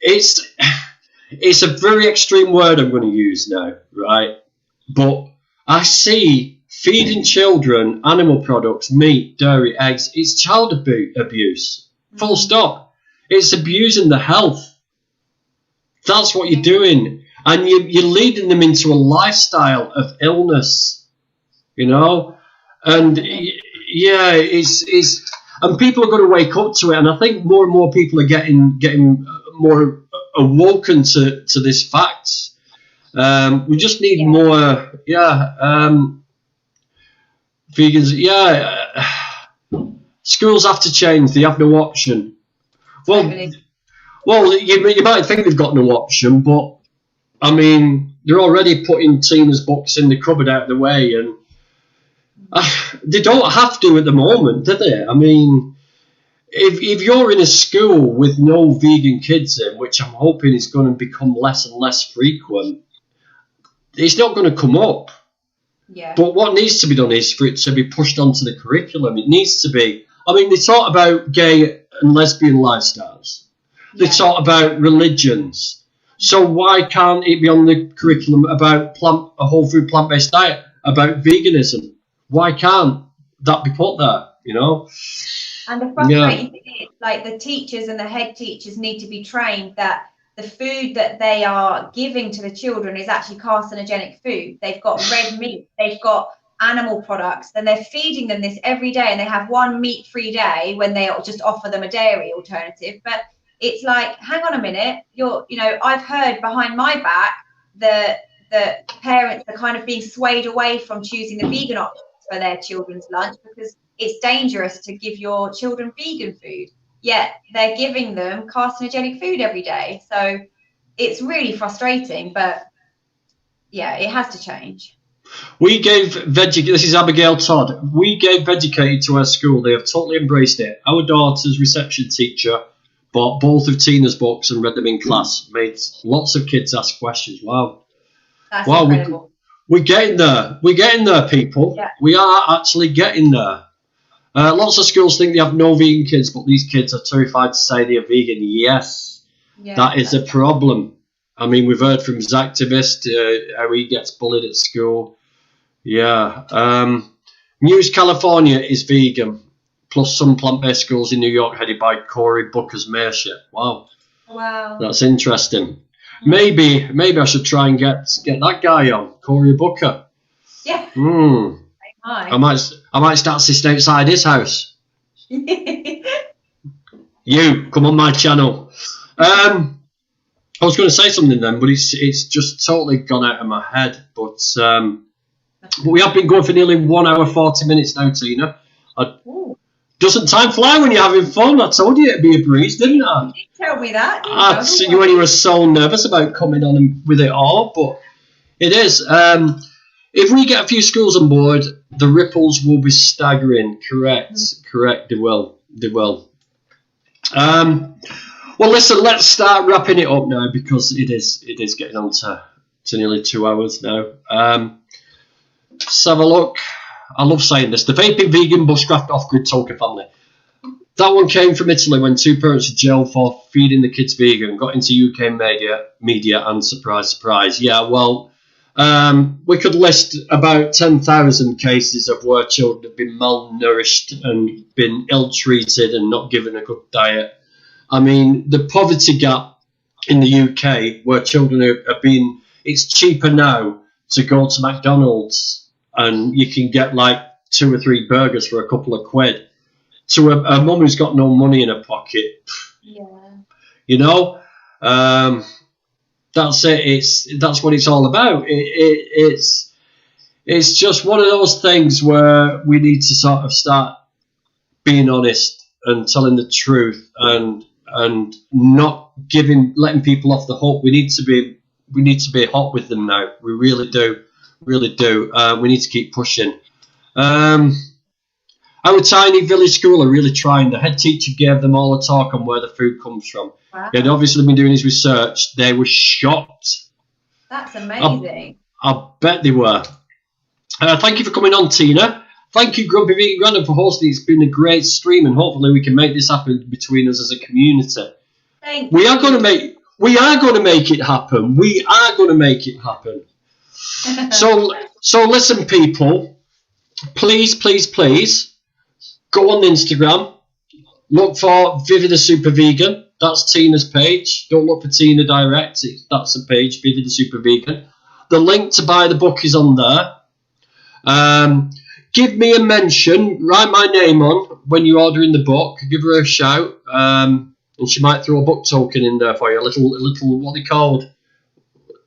it's a very extreme word I'm going to use now, right? But I see feeding children animal products, meat, dairy, eggs. It's child abuse. Full stop. It's abusing the health. That's what you're doing. And you're leading them into a lifestyle of illness, And it's and people are going to wake up to it. And I think more and more people are getting more awoken to this fact. We just need more, vegans. Schools have to change. They have no option. Well, you might think they've got no option, but I mean, they're already putting Tina's books in the cupboard out of the way, and they don't have to at the moment, do they? I mean, if you're in a school with no vegan kids in, which I'm hoping is going to become less and less frequent, it's not going to come up. Yeah. But what needs to be done is for it to be pushed onto the curriculum. It needs to be. I mean, they talk about gay and lesbian lifestyles. They talk about religions. So why can't it be on the curriculum about a whole food plant-based diet, about veganism? Why can't that be put there, And the frustrating thing is, like, the teachers and the head teachers need to be trained that the food that they are giving to the children is actually carcinogenic food. They've got red meat, they've got animal products, and they're feeding them this every day, and they have one meat-free day when they just offer them a dairy alternative. But it's like, hang on a minute, I've heard behind my back that the parents are kind of being swayed away from choosing the vegan options for their children's lunch because it's dangerous to give your children vegan food, yet they're giving them carcinogenic food every day. So it's really frustrating, but it has to change. We gave this is Abigail Todd. We gave Vegucated to our school. They have totally embraced it. Our daughter's reception teacher bought both of Tina's books and read them in class. Made lots of kids ask questions. Wow. That's incredible. We're getting there. We're getting there, people. Yeah. We are actually getting there. Lots of schools think they have no vegan kids, but these kids are terrified to say they are vegan. Yes, that is a problem. I mean, we've heard from his activist how he gets bullied at school. Yeah. News California is vegan, plus some plant-based schools in New York headed by Cory Booker's mayorship. Wow. That's interesting. Maybe I should try and get that guy on, Cory Booker. Yeah. I might start sitting outside his house. You come on my channel. I was going to say something then, but it's just totally gone out of my head. But we have been going for nearly 1 hour 40 minutes now, Tina. Doesn't time fly when you're having fun? I told you it'd be a breeze, didn't I? You did tell me that. I'd see you when you were so nervous about coming on with it all, but it is. If we get a few schools on board, the ripples will be staggering. Correct. They will. Well, listen, let's start wrapping it up now, because it is getting on to nearly 2 hours now. Let's have a look. I love saying this. The vaping vegan bushcraft off-grid Tolkien family. That one came from Italy when 2 parents were jailed for feeding the kids vegan. Got into UK media and surprise. Yeah, well, we could list about 10,000 cases of where children have been malnourished and been ill-treated and not given a good diet. I mean, the poverty gap in the UK, where children are being... It's cheaper now to go to McDonald's and you can get like 2 or 3 burgers for a couple of quid, to a mum who's got no money in her pocket. Yeah. You know? That's it. That's what it's all about. It's just one of those things where we need to sort of start being honest and telling the truth and not letting people off the hook. We need to be hot with them now. We really do. We need to keep pushing. Our tiny village school are really trying. The head teacher gave them all a talk on where the food comes from. Wow. He'd obviously been doing his research. They were shocked. That's amazing. I bet they were. Thank you for coming on, Tina. Thank you, Grumpy Vegan Grandad, for hosting. It's been a great stream, and hopefully we can make this happen between us as a community. Thank we you. are going to make it happen. We are going to make it happen. So listen, people. Please go on Instagram. Look for Vivi the Super Vegan. That's Tina's page. Don't look for Tina direct. That's the page, Vivi the Super Vegan. The link to buy the book is on there. Give me a mention. Write my name on when you're ordering the book. Give her a shout. And she might throw a book token in there for you. A little what are they called?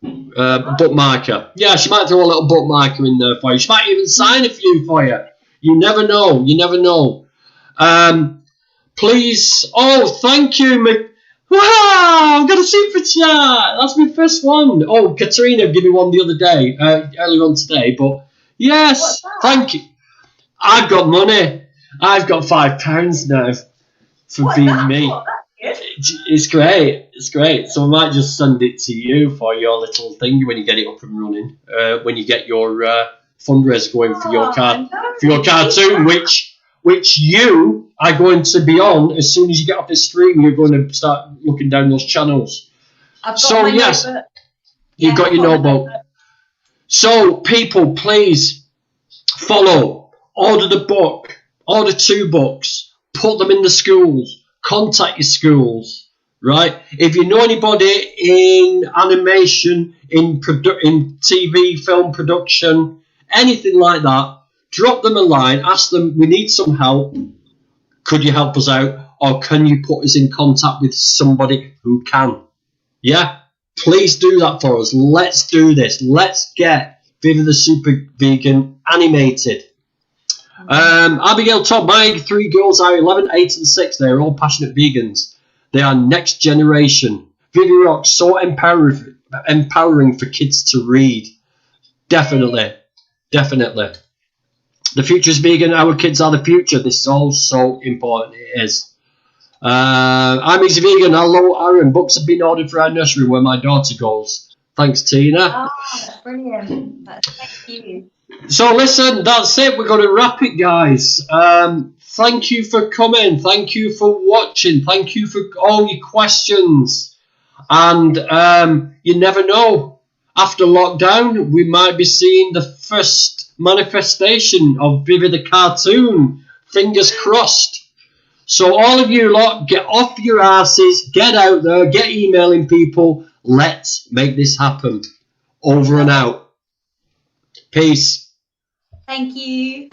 Bookmarker. Yeah, she might throw a little bookmarker in there for you. She might even sign a few for you. You never know. Please. Oh, thank you. Wow, I've got a super chat. That's my first one. Oh, Katrina gave me one the other day, earlier on today. But yes, thank you. I've got money. I've got £5 now for being me. It's great. So I might just send it to you for your little thing when you get it up and running. When you get your fundraiser going for your cartoon, which you are going to be on as soon as you get off this stream. You're going to start looking down those channels. You've got your notebook. So people, please follow, order the book, order 2 books, put them in the schools, contact your schools, right? If you know anybody in animation, in TV, film production, anything like that, drop them a line, ask them, we need some help. Could you help us out? Or can you put us in contact with somebody who can? Yeah? Please do that for us. Let's do this. Let's get Vivi the Super Vegan animated. Abigail Todd, my 3 girls are 11, 8 and 6. They're all passionate vegans. They are next generation. Vivi rocks, so empowering for kids to read. Definitely. The future is vegan. Our kids are the future. This is all so important. It is. I'm Easy Vegan. Hello, Aaron. Books have been ordered for our nursery where my daughter goes. Thanks, Tina. Oh, that's brilliant. Thank you. So listen, that's it. We're going to wrap it, guys. Thank you for coming. Thank you for watching. Thank you for all your questions. And you never know. After lockdown, we might be seeing the first manifestation of Vivi the cartoon. Fingers crossed. So all of you lot, get off your asses, get out there, get emailing people. Let's make this happen. Over and out. Peace. Thank you.